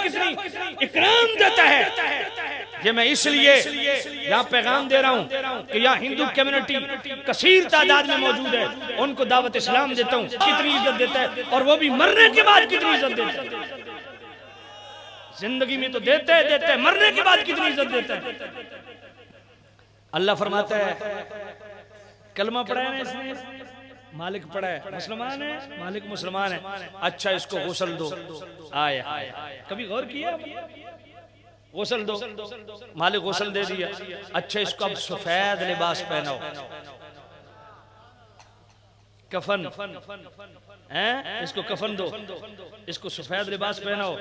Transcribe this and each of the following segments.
कितनी इकराम देता है। ये मैं इसलिए यहाँ पैगाम दे रहा हूँ कि यहाँ हिंदू कम्युनिटी कसीर तादाद में मौजूद है, उनको दावत इस्लाम देता हूँ, कितनी इज्जत देता है, और वो भी मरने के बाद कितनी इज्जत देता है। जिंदगी में तो देते हैं, मरने के बाद कितनी इज्जत देता है। अल्लाह फरमाता है, कलमा पढ़ा है ना इसने, मालिक पढ़ा है, मुसलमान है, मालिक मुसलमान है, अच्छा इसको गुस्ल दो। आया कभी गौर किया? गुस्ल दो, मालिक गुस्ल दे दिया। अच्छा इसको अब सफेद लिबास पहनाओ, कफन है, इसको कफन दो, इसको सफेद लिबास पहनाओ।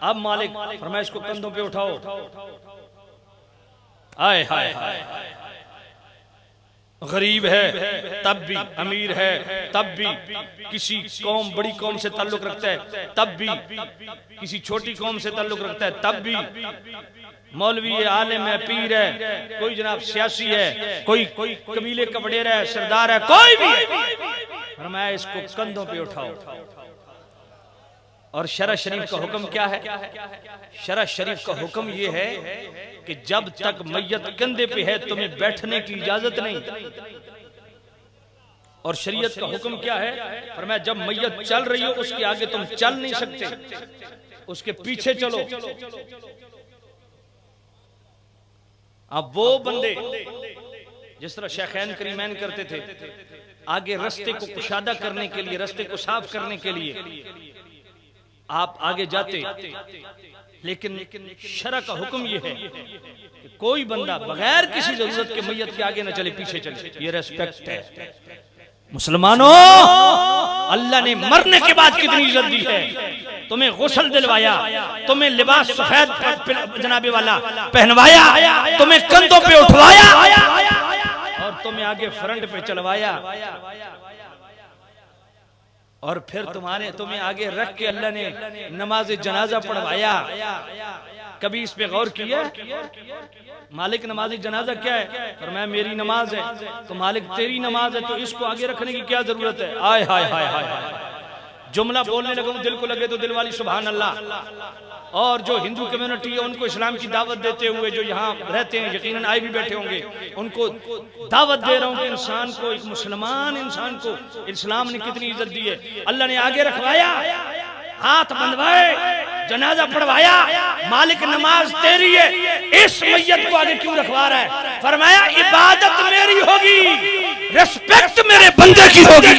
अब मालिक फरमाया इसको कंधों पे उठाओ। आए हाय हाय, गरीब है तब भी, अमीर है तब भी, किसी कौम बड़ी कौम से ताल्लुक रखता है तब भी, किसी छोटी कौम से ताल्लुक रखता है तब भी, मौलवी है, आलिम है, पीर है, कोई जनाब सियासी है, कोई कबीले का वडेरा है, सरदार है, कोई भी फरमाया इसको कंधों पे उठाओ। और शरअ शरीफ का हुक्म क्या है? शरअ शरीफ का हुक्म यह है कि जब तक मैयत कंधे पे है तुम्हें बैठने की इजाजत नहीं। और शरीयत का हुक्म क्या है? फरमाया जब मैयत चल रही हो उसके आगे तुम चल नहीं सकते, उसके पीछे चलो। अब वो बंदे जिस तरह शेखैन करीमैन करते थे, आगे रास्ते को कुशादा करने के लिए, रास्ते को साफ करने के लिए आप आगे जाते, लेकिन शरअ का हुक्म यह है कि कोई बंदा बगैर किसी जरूरत के मैयत के आगे न चले, पीछे चले। ये रेस्पेक्ट है। मुसलमानों, अल्लाह ने मरने के बाद कितनी इज्जत दी है। तुम्हें गुस्ल दिलवाया, तुम्हें लिबास सफेद जनाबे वाला पहनवाया, तुम्हें कंधों पे उठवाया और तुम्हें आगे फ्रंट पे चलवाया, और फिर तुम्हें आगे रख के अल्लाह ने नमाज जनाजा पढ़वाया। कभी इस पे गौर किया? मालिक नमाज जनाजा क्या है? फरमाया मेरी नमाज है। तो मालिक तेरी नमाज है तो इसको आगे रखने की क्या जरूरत है? आय हाय हाय हाय, जुमला बोलने लगूं दिल को लगे तो दिल वाली सुभान अल्लाह। और जो हिंदू कम्युनिटी है उनको इस्लाम की दावत देते हुए जो यहाँ रहते हैं, यकीनन आए भी बैठे होंगे, उनको दावत दे रहा हूँ कि इंसान को, एक मुसलमान इंसान को इस्लाम ने कितनी इज्जत दी है। अल्लाह ने आगे रखवाया, हाथ बंधवाए, जनाजा पढ़वाया। मालिक नमाज तेरी है, इस मैयत को आगे क्यों रखवा रहा है? फरमाया इबादत मेरी होगी, रिस्पेक्ट मेरे बंदे की होगी,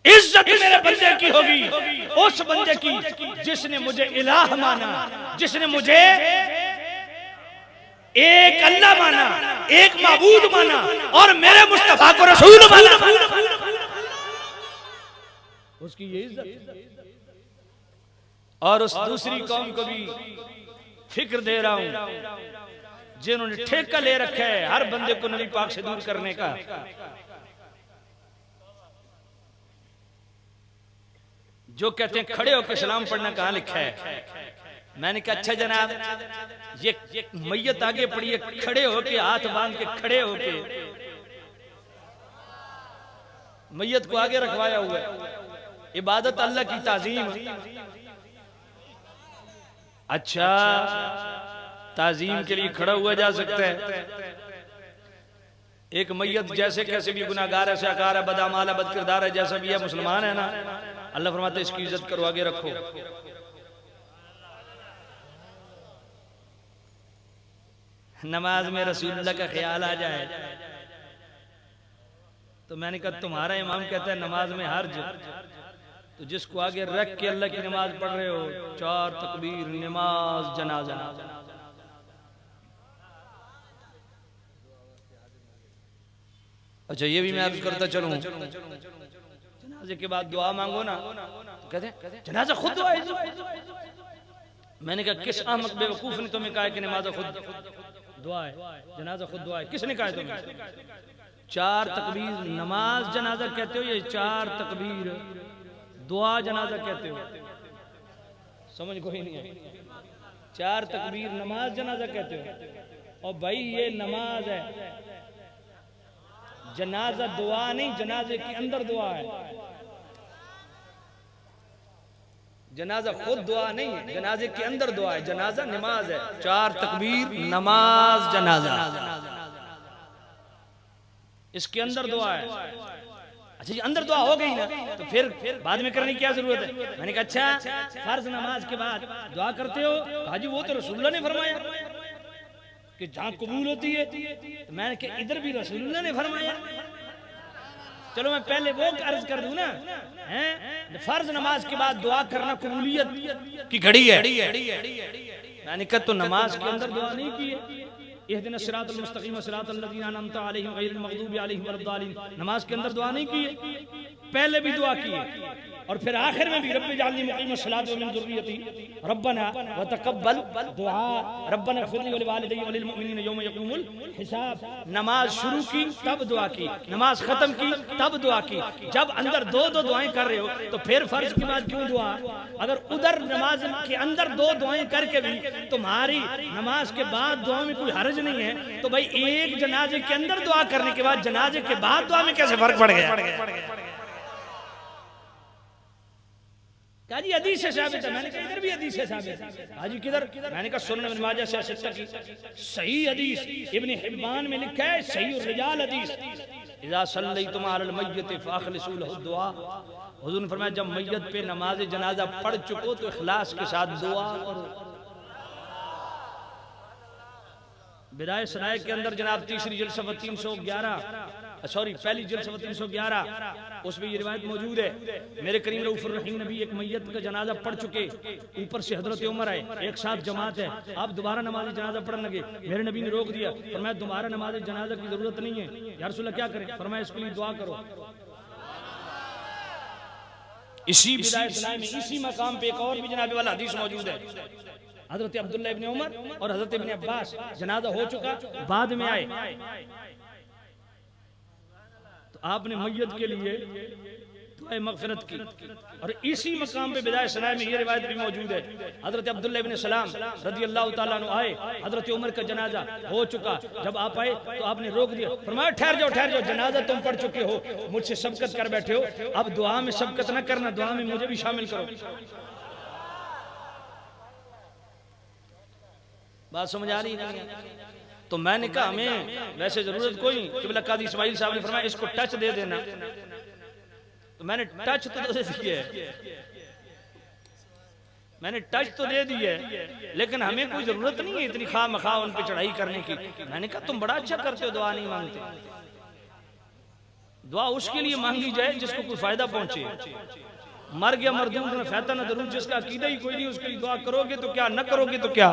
इज्जत मेरे बंदे की होगी, उस बंदे की जिसने मुझे इलाह माना, जिसने मुझे एक अल्लाह माना, एक माबूद माना और मेरे मुस्तफा को रसूल माना, उसकी ये इज्जत। और उस दूसरी कौम को भी फिक्र दे रहा हूं जिन्होंने ठेका ले रखा है हर बंदे को नबी पाक से दूर करने का। जो कहते हैं खड़े होकर सलाम पढ़ना कहां लिखा है? मैंने कहा अच्छा जनाब, ये मैयत आगे पड़ी है, खड़े होके हाथ बांध के खड़े होके मैयत को आगे रखवाया हुआ है। इबादत अल्लाह की ताजीम। अच्छा, ताजीम के लिए खड़ा हुआ जा सकता है। एक मैयत जैसे कैसे भी गुनाहगार है, शाकार है, बदअमाल है, बदकिरदार है, जैसा भी है, मुसलमान है ना, अल्लाह फरमाता है इसकी इज्जत करो, आगे रखो। नमाज में रसूलुल्लाह का ख्याल आ जाए तो मैंने कहा तुम्हारा इमाम कहता है नमाज में हर्ज, तो जिसको आगे रख के अल्लाह की नमाज पढ़ रहे हो, 4 तकबीर, नमाज जनाजा। अच्छा ये भी मैं अर्ज करता चलूं, जनाजे के बाद दुआ मांगो ना, तो कहते जनाजा खुद दुआ है। मैंने कहा किस अहमक बेवकूफ ने तुम्हें कहा कि नमाज खुद दुआ है, जनाजा खुद दुआ है? किसने कहा तुम्हें? 4 तकबीर नमाज जनाजा कहते हो, ये 4 तकबीर दुआ जनाजा कहते हो? समझ कोई नहीं है। 4 तकबीर नमाज जनाजा कहते हो? और भाई ये नमाज है, जनाजा दुआ नहीं, जनाजे के अंदर दुआ है। जनाजा खुद दुआ नहीं है, जनाजे के अंदर दुआ है। जनाजा नमाज है, 4 तकबीर नमाज जनाजा, इसके अंदर दुआ है। अच्छा जी अंदर दुआ हो गई ना, तो फिर बाद में करने की क्या जरूरत है? मैंने कहा अच्छा फर्ज नमाज के बाद दुआ करते हो? हाजी वो तो रसूलुल्लाह ने फरमाया कि जहां कबूल होती है, तो मैंने कहा इधर भी रसूलुल्लाह ने फरमाया। चलो मैं पहले वो अर्ज कर दूं ना, हैं फर्ज नमाज के बाद दुआ करना कबूलियत की घड़ी है। मैंने कहा तो नमाज के अंदर दुआ नहीं की है, इहदिना सिरातल मुस्तकीम सिरातल लज़ीना अनअमता अलैहिम गैरिल मग़दूबि अलैहिम वलद्दालिन, नमाज के अंदर दुआ नहीं की है, पहले भी दुआ की है और फिर आखिर में भी रब्बि जअलनी मुक़ीमस सलाति व मिन ज़ुर्रियती रब्बना व तक़ब्बल दुआ रब्बना इग़फ़िरली व लिवालिदैया व लिलमुमिनीना यौम यक़ूमुल हिसाब। नमाज शुरू की तब दुआ की, नमाज खत्म की तब दुआ की। जब अंदर दो दुआएं कर रहे हो तो फिर फर्ज के बाद क्यों दुआ? अगर उधर नमाज के अंदर 2 दुआएं करके भी तुम्हारी नमाज के बाद दुआ में कोई हर्ज नहीं है, तो भाई एक जनाजे के अंदर दुआ करने के बाद जनाजे के बाद दुआ में कैसे फर्क पड़ गया? क्या जी हदीस से साबित है? मैंने कहा इधर भी हदीस से साबित है। हाजी किधर? मैंने कहा सुनन इब्न माजा से सित्ता की सही हदीस, इब्न हिब्बान में लिखा है सही रिजाल हदीस, इज़ा सल्लैतुम अलल मय्यत फअखलिसू लहु दुआ। हुज़ूर ने फरमाया जब मैयत पे नमाज जनाजा पढ़ चुको तो इखलास के साथ दुआ करो। बिदाए सराय के अंदर जनाब तीसरी जलसा 311 सॉरी पहली जलसा 311 उसमें ये रिवायत मौजूद है। मेरे करीम रऊफुर रहीम नबी एक मैयत का जनाजा पढ़ चुके, ऊपर से हजरत उमर आए, एक साथ जमात है, आप दोबारा नमाज जनाजा पढ़ने लगे। मेरे नबी ने रोक दिया, फरमाया दोबारा नमाज जनाजा की जरूरत नहीं है। या रसूलल्लाह क्या करें? फरमाया इसके लिए दुआ करो। इसी बिदाए सराय में इसी मकाम पे एक और भी जनाबे वाला हदीस मौजूद है। हजरत अब्दुल्लाह इब्न उमर और हजरत इब्न अब्बास जनाजा हो चुका, बाद में आए तो आपने मैयत के लिए दुआ मग़फ़िरत की। और इसी मकाम पे बिदाए सराय में ये रिवायत भी मौजूद है। हजरत अब्दुल्लाह इब्न सलाम रज़ियल्लाहु ताला अन्हु आए, हजरत उमर का जनाजा हो चुका, जब आप आए तो आपने रोक दिया, फरमाया ठहर जाओ, जनाजा तुम पढ़ चुके हो, मुझसे सबकत कर बैठे हो, अब दुआ में सबकत न करना, दुआ में मुझे भी शामिल करो। बात समझ आ रही नहीं? तो मैंने कहा हमें वैसे जरूरत कोई, क़िबला काज़ी इस्माइल साहब ने फरमाया इसको टच दे देना, तो मैंने टच तो दे दी है, मैंने टच तो दे दी है, लेकिन हमें कोई जरूरत नहीं है इतनी खामखा उन पे चढ़ाई करने की। मैंने कहा तुम बड़ा अच्छा करते हो, दुआ नहीं मांगते। दुआ उसके लिए मांगी जाए जिसको कोई फायदा पहुंचे, मर गया मरदूद में फैता न दरूद, जिसका अकीदा ही कोई नहीं उसके लिए दुआ करोगे तो क्या, न करोगे तो क्या?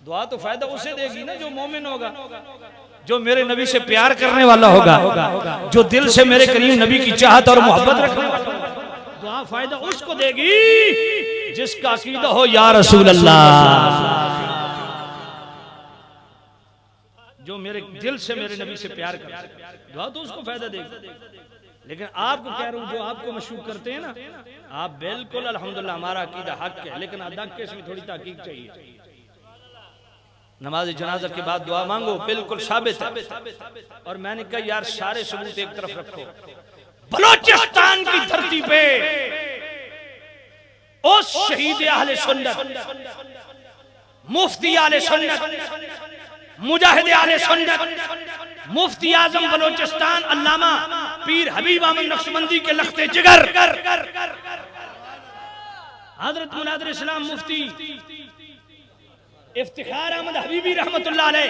दुआ तो फायदा उसे देगी ना जो मोमिन होगा, जो मेरे नबी से प्यार करने वाला होगा, जो दिल से मेरे करीम नबी की चाहत और मोहब्बत रखने वाला होगा। दुआ फायदा उसको देगी जिसका अकीदा हो या रसूल अल्लाह, जो मेरे दिल से मेरे नबी से प्यार करे, दुआ तो उसको फायदा देगी। लेकिन आपको कह रहा हूं जो आपको मशहूर करते हैं ना, आप बिल्कुल अल्हम्दुलिल्लाह हमारा अकीदा हक है, लेकिन अदा के इसमें थोड़ी तहकीक चाहिए। नमाज जनाजा के बाद दुआ मांगो, बिल्कुल साबित है। और मैंने कहा यार सारे सबूत एक तरफ रखो, बलोचिस्तान की धरती पे उस शहीद अहले सुन्नत, मुफ्ती अहले सुन्नत, मुजाहिद अहले सुन्नत, मुफ्ती आजम बलोचिस्तान अल्लामा पीर हबीब अहमद नक्शबंदी के लख्ते जिगर हजरत मुनादिर इस्लाम मुफ्ती इफ्तिखार अहमद हबीबी रहमतुल्लाह अलैह,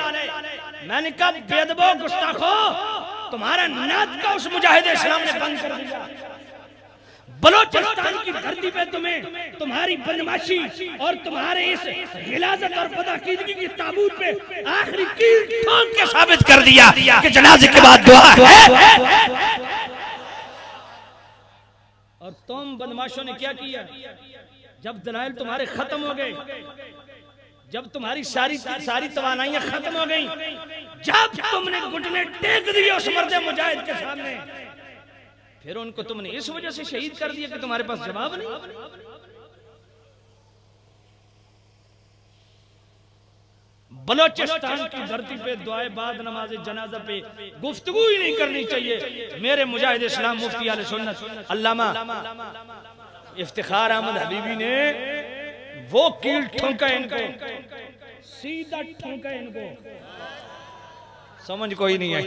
मैंने कहा बेदबो गुस्ताखो, तुम्हारा नात का उस मुजाहिद इस्लाम ने बंद कर दिया। बलोचिस्तान की धरती पे तुम्हें तुम्हारी बदमाशी और तुम्हारे इस गिलाजत और बदअकीदगी की ताबूत पे आखिरी कील ठोक के साबित कर दिया कि जनाजे के बाद दुआ है। और तुम बदमाशों ने क्या किया? जब दलाइल तुम्हारे खत्म हो गए, जब तुम्हारी सारी तवानाइयां खत्म हो गई, जब तुमने घुटने टेक दिए उस मर्द मुजाहिद के सामने, फिर उनको तुमने इस वजह से शहीद कर दिया कि तुम्हारे पास जवाब नहीं। बलोचिस्तान की धरती पे दुआए बाद नमाज जनाजा पे गुफ्तगू ही नहीं करनी चाहिए। मेरे मुजाहिद इस्लाम मुफ्ती आले सुन्नत अल्लामा इफ्तिखार अहमद हबीबी ने वो कील ठोंका इनको, सीधा ठोंका इनको, समझ कोई नहीं आई,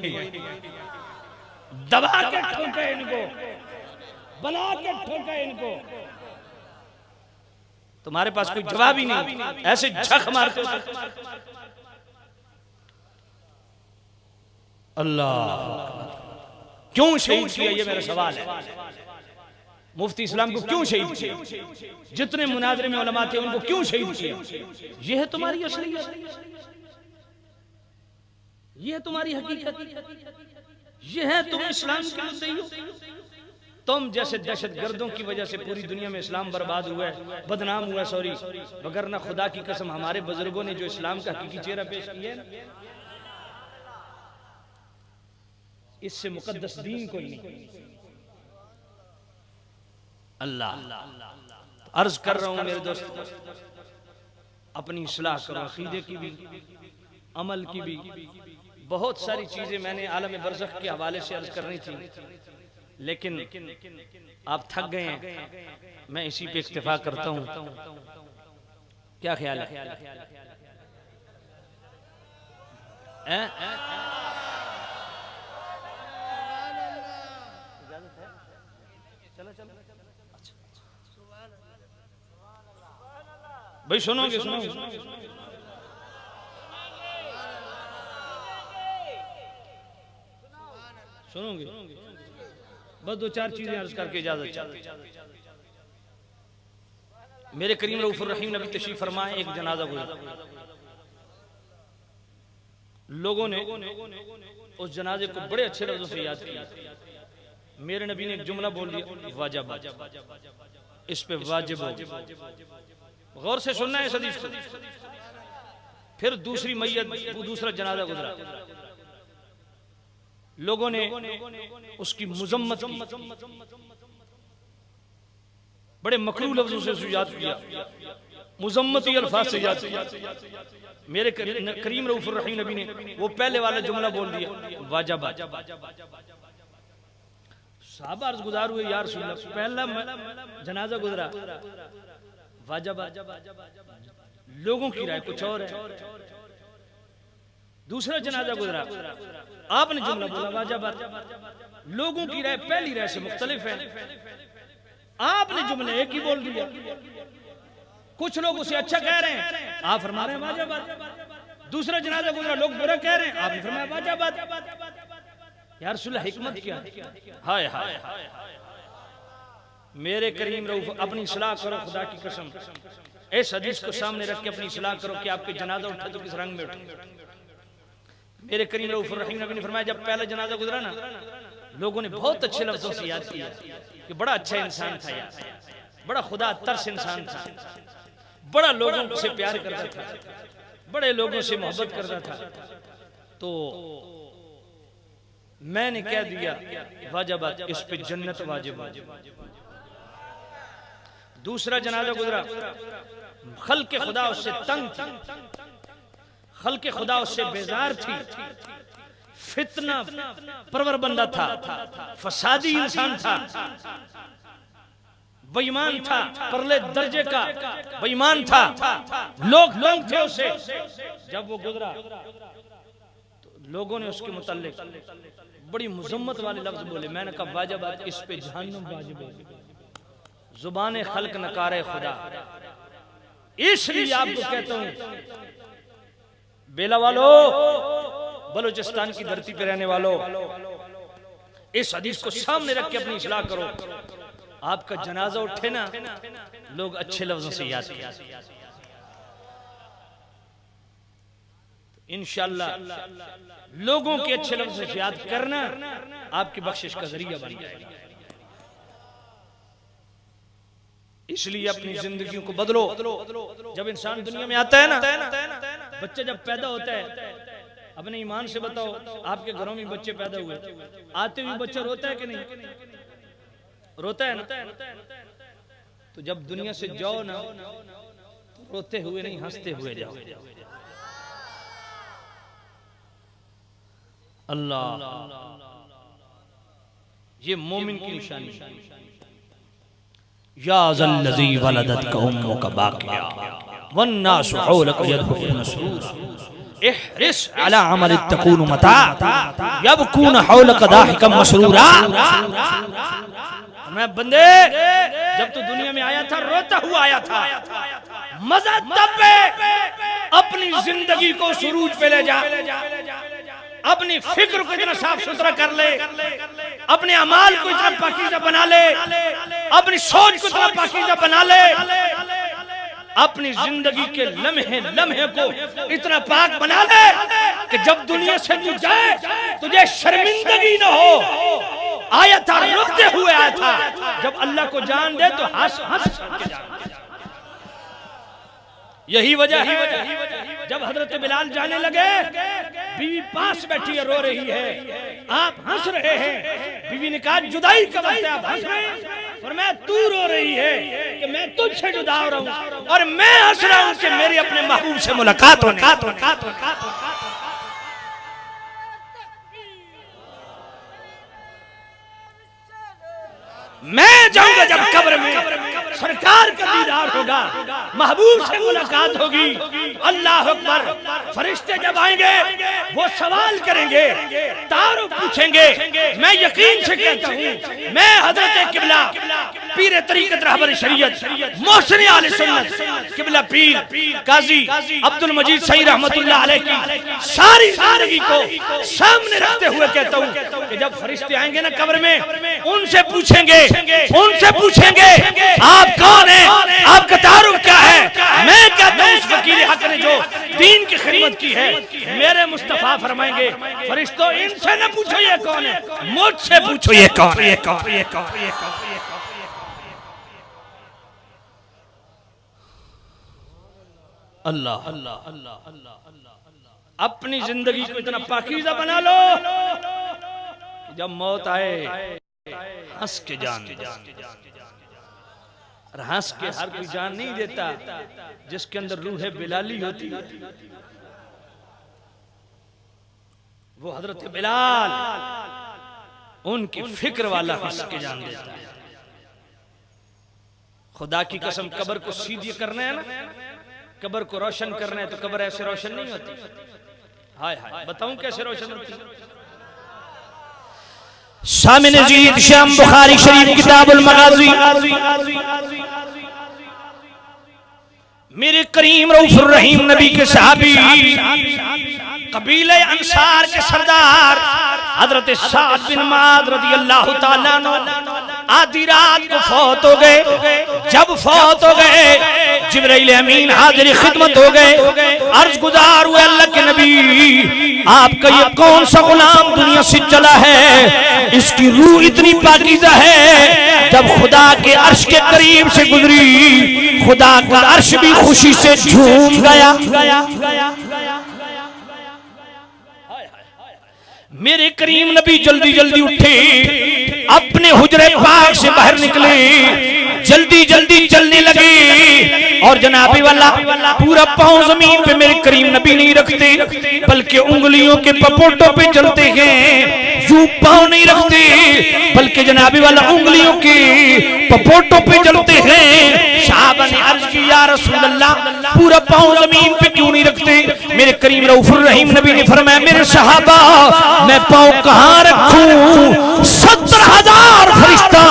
दबा के ठोंका इनको, बना के ठोंका इनको। तुम्हारे पास कोई जवाब ही नहीं, ऐसे झक मारते हो। अल्लाह, क्यों शहीद किया, ये मेरा सवाल है। मुफ्ती इस्लाम को क्यों शहीद किया, जितने मुनाजरे में उलमा थे उनको क्यों शहीद किया? ये है तुम्हारी असलियत, ये है तुम्हारी हकीकत, ये है तुम इस्लाम के मुद्दई हो। तुम जैसे दहशतगर्दों की वजह से पूरी दुनिया में इस्लाम बर्बाद हुआ है, बदनाम हुआ, सॉरी, वगरना खुदा की कसम हमारे बुजुर्गों ने जो इस्लाम का हकीकी चेहरा पेश किया है, इससे मुकद्दस दीन कोई नहीं। अल्लाह, अर्ज कर रहा हूं मेरे दोस्त, अपनी इस्लाह करो, अकीदे की भी, अमल की भी। बहुत सारी चीजें मैंने आलम बरज़ख के हवाले से अर्ज करनी थी, लेकिन आप थक गए हैं, मैं इसी पे इक्तिफा करता हूं। क्या ख्याल है? भाई सुनोगे? सुनोगे? बस दो चार चीजें अर्ज करके इजाजत चाहते। मेरे करीम रऊफुर रहीम नबी तशरीफ फरमाए, एक जनाजा गुजरा, लोगों ने उस जनाजे को बड़े अच्छे लफ्जों से याद किया। मेरे नबी ने एक जुमला बोल दिया, वाजिब, इस पे वाजिब हो। गौर से सुनना है इस हदीस को। फिर दूसरी मैयत, दूसरा जनाजा गुजरा, लोगों ने उसकी मुजम्मत की, बड़े मकरू लफ्जों से याद किया, मुजम्मती अल्फाज से याद किया। मेरे करीम रऊफुर रहीम नबी ने वो पहले वाला जुमला बोल दिया, वाजिब। साहबा अर्ज गुजार हुए, यार रसूलल्लाह, पहला जनाजा गुजरा वाजिब, लोगों की राय कुछ और है। दूसरा जनाजा गुजरा, आपने जुमला बोला वाजिब, लोगों की राय पहली राय से मुख्तलिफ है, आपने जुमले एक ही बोल दिया। कुछ लोग उसे अच्छा कह रहे हैं, आप फरमा रहे हैं वाजिब। दूसरा जनाजा गुजरा, लोग बुरा कह रहे हैं, आपने फरमाया वाजिब। यार रसूलल्लाह, हिकमत क्या? हाय हाय, मेरे करीम रऊफ, अपनी इस्लाह करो, खुदा की कसम, इस हदीस को सामने रख के अपनी इस्लाह करो कि आपके जनाजा उठा तो किस रंग में उठे। मेरे करीम रऊफ रहीम नबी ने फरमाया, जब पहला जनाजा गुजरा ना, लोगों ने बहुत अच्छे लफ्जों से याद किया कि बड़ा अच्छा इंसान था यार, बड़ा खुदा तरस इंसान था, बड़ा लोगों से प्यार करता था, बड़े लोगों से मोहब्बत करता था। तो मैंने कह दिया वाजिब, इस पे जन्नत वाजिब। दूसरा जनाजा गुजरा, खल्के खुदा उससे तंग थी, खल्के खुदा उससे बेजार थी, फितना परवर बंदा था, फसादी इंसान था, बेईमान था, परले दर्जे का बेईमान था, लोग थे उसे। जब वो गुजरा तो लोगों ने उसके मुताल्लिक बड़ी मुजम्मत वाले लफ्ज बोले। मैंने कहा वाजिब, इस पे जहन्नम वाजिब है, जुबान खल्क नकारे खुदा। इसलिए आपको कहता हूं, बेला वालों, बलूचिस्तान की धरती पे रहने वालों, इस हदीस को सामने रख के अपनी इस्लाह करो। आपका जनाजा उठे ना, लोग अच्छे लफ्जों से याद किया, इंशाअल्लाह लोगों के अच्छे लफ्जों से याद करना आपकी बख्शिश का जरिया बन जाएगा। इसलिए अपनी जिंदगियों को बदलो। जब इंसान दुनिया में आता है ना, बच्चा जब पैदा होता है, अपने ईमान से बताओ, आपके घरों में बच्चे पैदा हुए, आते हुए बच्चा रोता है कि नहीं? रोता है ना? तो जब दुनिया से जाओ ना, तो रोते हुए नहीं, हंसते हुए जाओ। अल्लाह, ये मोमिन की निशानी, या ज़ल्लज़ी वलदतका उम्मुका बाकिया वन्नासु हौलका यदखुलून सुरूरा इहरिस अला अमल तकून मता यबकून हौलका दाहिकम मसरूरा। मैं बंदे जब तू दुनिया में आया था रोता हुआ आया था, मजा तब अपनी जिंदगी को सुरूज पे ले जा, अपनी फिक्र को इतना साफ सुथरा कर ले, अपने अमाल को इतना पाकीज़ा बना ले, अपनी सोच को इतना पाकीज़ा बना ले, अपनी जिंदगी के लम्हे लम्हे को इतना पाक बना ले कि जब दुनिया से तू जाए तुझे शर्मिंदगी न हो। आया था रोते हुए आया था, जब अल्लाह को जान दे तो हंस हंस के जान। यही वजह है जब हजरत बिलाल जाने लगे, बीवी पास बैठी है रो रही है, आप हंस रहे हैं। बीवी ने कहा जुदाई का वक्त है, आप हंस रहे हैं? फरमाया तू रो रही है कि मैं तुझसे जुदा हो रहा हूं, और मैं हंस रहा हूं कि मेरी अपने महबूब से मुलाकात होने। मैं जाऊंगा जब कब्र में, सरकार का दीदार होगा, महबूब से मुलाकात होगी। अल्लाह अकबर। फरिश्ते जब आएंगे वो सवाल करेंगे, तारुफ पूछेंगे। मैं यकीन से कहता हूँ, मैं हजरत किबला पीर तरीक़त रहबर शरीयत मोहसिन आले सुन्नत किबला पीर काजी अब्दुल मजीद सही रहमतुल्लाह अलैह की सारी जिंदगी को सामने रखते हुए कहता हूँ कि जब फरिश्ते आएंगे ना कब्र में, उनसे पूछेंगे आप कौन है, आपका तारुफ क्या है। मैं कहता हूँ उस वकील हक ने जो दीन की खिदमत की है, मेरे मुस्तफा फरमाएंगे फरिश्तों इनसे न पूछो ये कौन है, मुझसे पूछो ये कौन है। अल्लाह अल्लाह अल्लाह अल्लाह अल्लाह। अपनी जिंदगी को इतना पाकीज़ा बना लो कि जब मौत आए हंस के जान। और हंस के हर कोई जान नहीं देता, जिसके अंदर रूह बिलाली होती है वो हजरत बिलाल, उनकी फिक्र वाला हंस के जान देता है। खुदा की कसम, कब्र को सीधी करना है ना, कब्र को रोशन करना है, तो कब्र ऐसे रोशन नहीं होती। हाय हाय, बताऊं कैसे रोशन होती है। शामिन जीद शाम बुखारी शरीफ किताबुल मगाजी। मेरे करीम रऊफुर रहीम नबी के सहाबी कबीले अंसार के सरदार हजरत साद बिन माद रज़ियल्लाहु ताला अन्हु आधी रात को फौत हो गए। जब फौत हो गए जिब्राइल अमीन हाजिर खिदमत हो गए, अर्ज गुजार हुए अल्लाह के नबी आपका ये कौन सा गुलाम दुनिया से चला है, इसकी रूह इतनी पाकीज़ा है, जब खुदा के अर्श के करीब से गुजरी खुदा का अर्श भी खुशी से झूम गया। मेरे करीम नबी जल्दी जल्दी उठे, अपने हुजरे पाक से बाहर निकले, जल्दी जल्दी चलने लगे, और जनाबी वाला पूरा पांव जमीन पे मेरे करीम नबी नहीं रखते, बल्कि उंगलियों के पपोटों पे चलते हैं। यूं पांव नहीं रखते, बल्कि जनाबी वाला उंगलियों के पपोटों पे चलते हैं। साहबा ने अर्ज की या रसूल अल्लाह, पूरा पांव जमीन पे क्यों नहीं रखते। मेरे करीम रऊफुर रहीम नबी ने फरमाया मेरे सहाबा, मैं पांव कहां रखूं, 70,000 फरिश्ता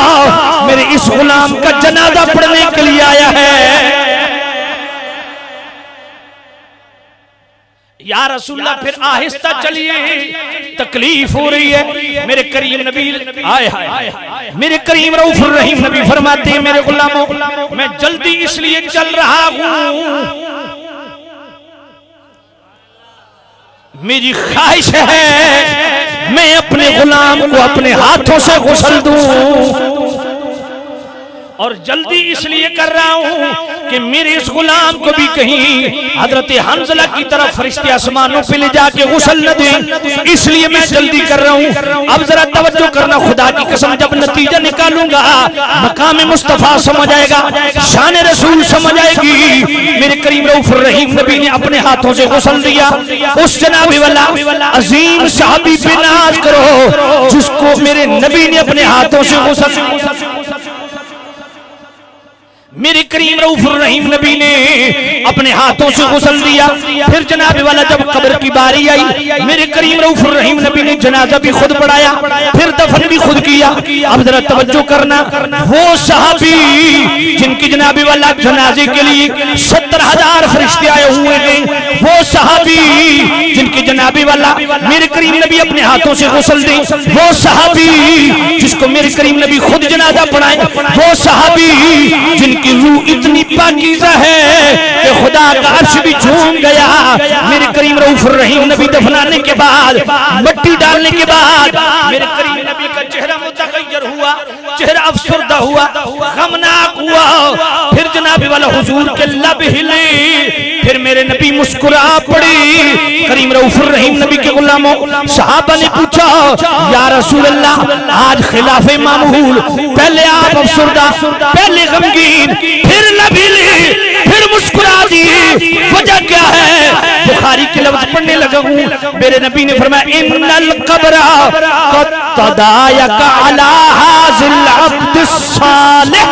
मेरे इस गुलाम का जनाजा पढ़ने के लिए आया है। या रसूलल्लाह फिर आहिस्ता चलिए, तकलीफ हो रही है। मेरे करीम नबी आए मेरे करीम रऊफुर रहीम नबी फरमाते हैं मेरे गुलामों, मैं जल्दी इसलिए चल रहा हूं, मेरी ख्वाहिश है मैं अपने गुलाम को अपने हाथों से गुसल दूं, और जल्दी इसलिए कर रहा हूं कि मेरे इस गुलाम को भी कहीं हजरत हंज़ला की तरफ फरिश्ते आसमानों पे ले जाके गुसल न दें, इसलिए मैं जल्दी कर रहा हूं। अब जरा तवज्जो करना, खुदा की कसम जब नतीजा निकालूंगा मकाम मुस्तफा समझ आएगा, शान रसूल समझ आएगी। मेरे करीम रऊफुर रहीम नबी ने अपने हाथों से गुसल दिया। उस जनाबी वाला अजीम सहाबी पे नाज करो जिसको मेरे नबी ने अपने हाथों से गुसल। मेरे करीम रऊफुर रहीम नबी ने अपने हाथों से गुस्ल दिया। फिर जनाब वाला जब कब्र की बारी आई, मेरे करीम रऊफुर रहीम नबी ने जनाजा भी खुद पढ़ाया, फिर दफन भी खुद किया। अब जरा तवज्जो करना, वो सहाबी जिनकी जनाब वाला जनाजे के लिए 70,000 फरिश्ते आए हुए थे, वो सहाबी जिनकी जनाबी वाला मेरे करीम नबी अपने हाथों से गुस्ल दे, वो सहाबी जिसको मेरे करीम नबी खुद जनाजा पढ़ाए, वो सहाबी जिनकी रूह इतनी पाकीज़ा है कि खुदा का अर्श भी झूम गया। मेरे करीम रऊफुर रहीम नबी दफनाने के बाद, मट्टी डालने के बाद मेरे करीम नबी का चेहरा मुतगय्यर हुआ, चेहरा अफसरदा हुआ, गमनाक हुआ। फिर जनाब वाला हुजूर के लब हिले, फिर मेरे नबी मुस्कुरा पड़े। करीम रऊफुर रहीम नबी के गुलामों सहाबा ने पूछा, या रसूल अल्लाह, आज खिलाफे मामूल, पहले आप अफसरदा, पहले गमगीन, फिर लब हिले, फिर मुस्कुरा दिए, वजह क्या है? बुखारी के लफ्ज पढ़ने लगा हूं। मेरे नबी ने फरमाया, इन्नल कब्रा क़द तदायका अला हाज़िल अब्द सालिह।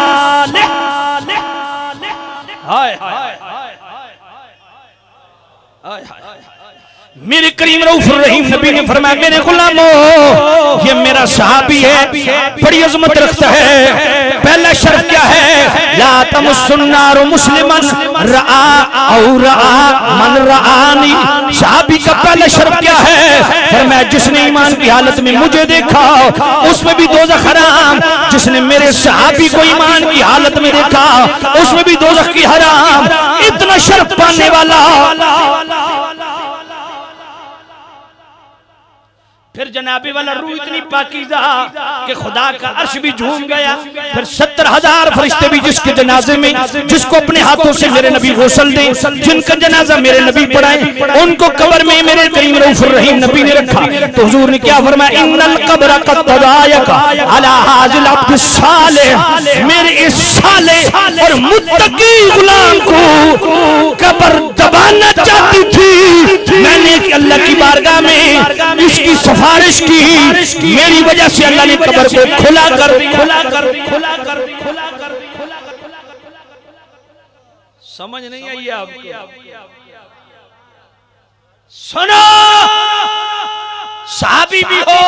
हाय हाय मेरे करीम रऊफुर रहीम नबी ने फरमाया, मेरे गुलामों, ये मेरा सहाबी है, बड़ी अजमत रखता है। पहला शर्त क्या है? ला तमस्सुन्नार मुस्लिमन रआ औ रआ मन रआनी। सहाबी का पहला शर्त क्या है? फरमाया, जिसने ईमान की हालत में मुझे देखा उसमें भी दोज़ख हराम, जिसने मेरे सहाबी को ईमान की हालत में देखा उसमें भी दोज़ख की हराम। इतना शर्फ पाने वाला। फिर जनाबे वाला रूह इतनी पाकीज़ा कि खुदा का अर्श भी झूम गया। फिर 70,000 फरिश्ते भी जिसके जनाजे में, जिसको अपने हाथों से मेरे नबी गुस्ल दे, जिनका जनाजा मेरे नबी पढ़ाए, उनको कब्र में मेरे करीम रऊफुर रहीम नबी ने रखा। तो हुजूर ने क्या फरमाया, इन्नल कब्र क़द तदायका अला हाज़िल अब्द सालिह। मेरे इस सालिह और मुत्तकी गुलाम को कब्र दबाना चाहती थी। मैंने अल्लाह की बारगाह में इसकी सिफारिश की, मेरी वजह से अल्लाह ने कब्र को खुला कर समझ नहीं आई आपको? सुनो, सहाबी भी हो,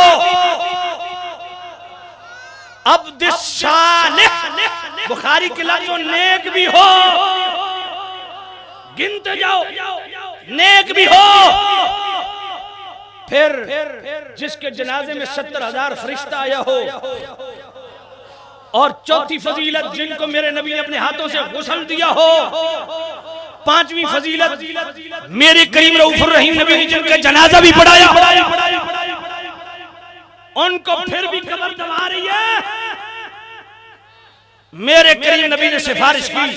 अब्द सालिह, बुखारी के लफ्ज़ों नेक भी हो, गिनते जाओ, नेक भी हो। फिर जिसके जनाजे में 70,000 फरिश्ता आया हो, और चौथी फजीलत जिनको मेरे नबी ने अपने हाथों से गुस्ल दिया हो, पांचवी फजीलत मेरे करीम रऊफुर रहीम नबी ने जिनका जनाजा भी पढ़ाया, उनको फिर भी कब्र दबा रही है। मेरे करीम नबी ने सिफारिश की,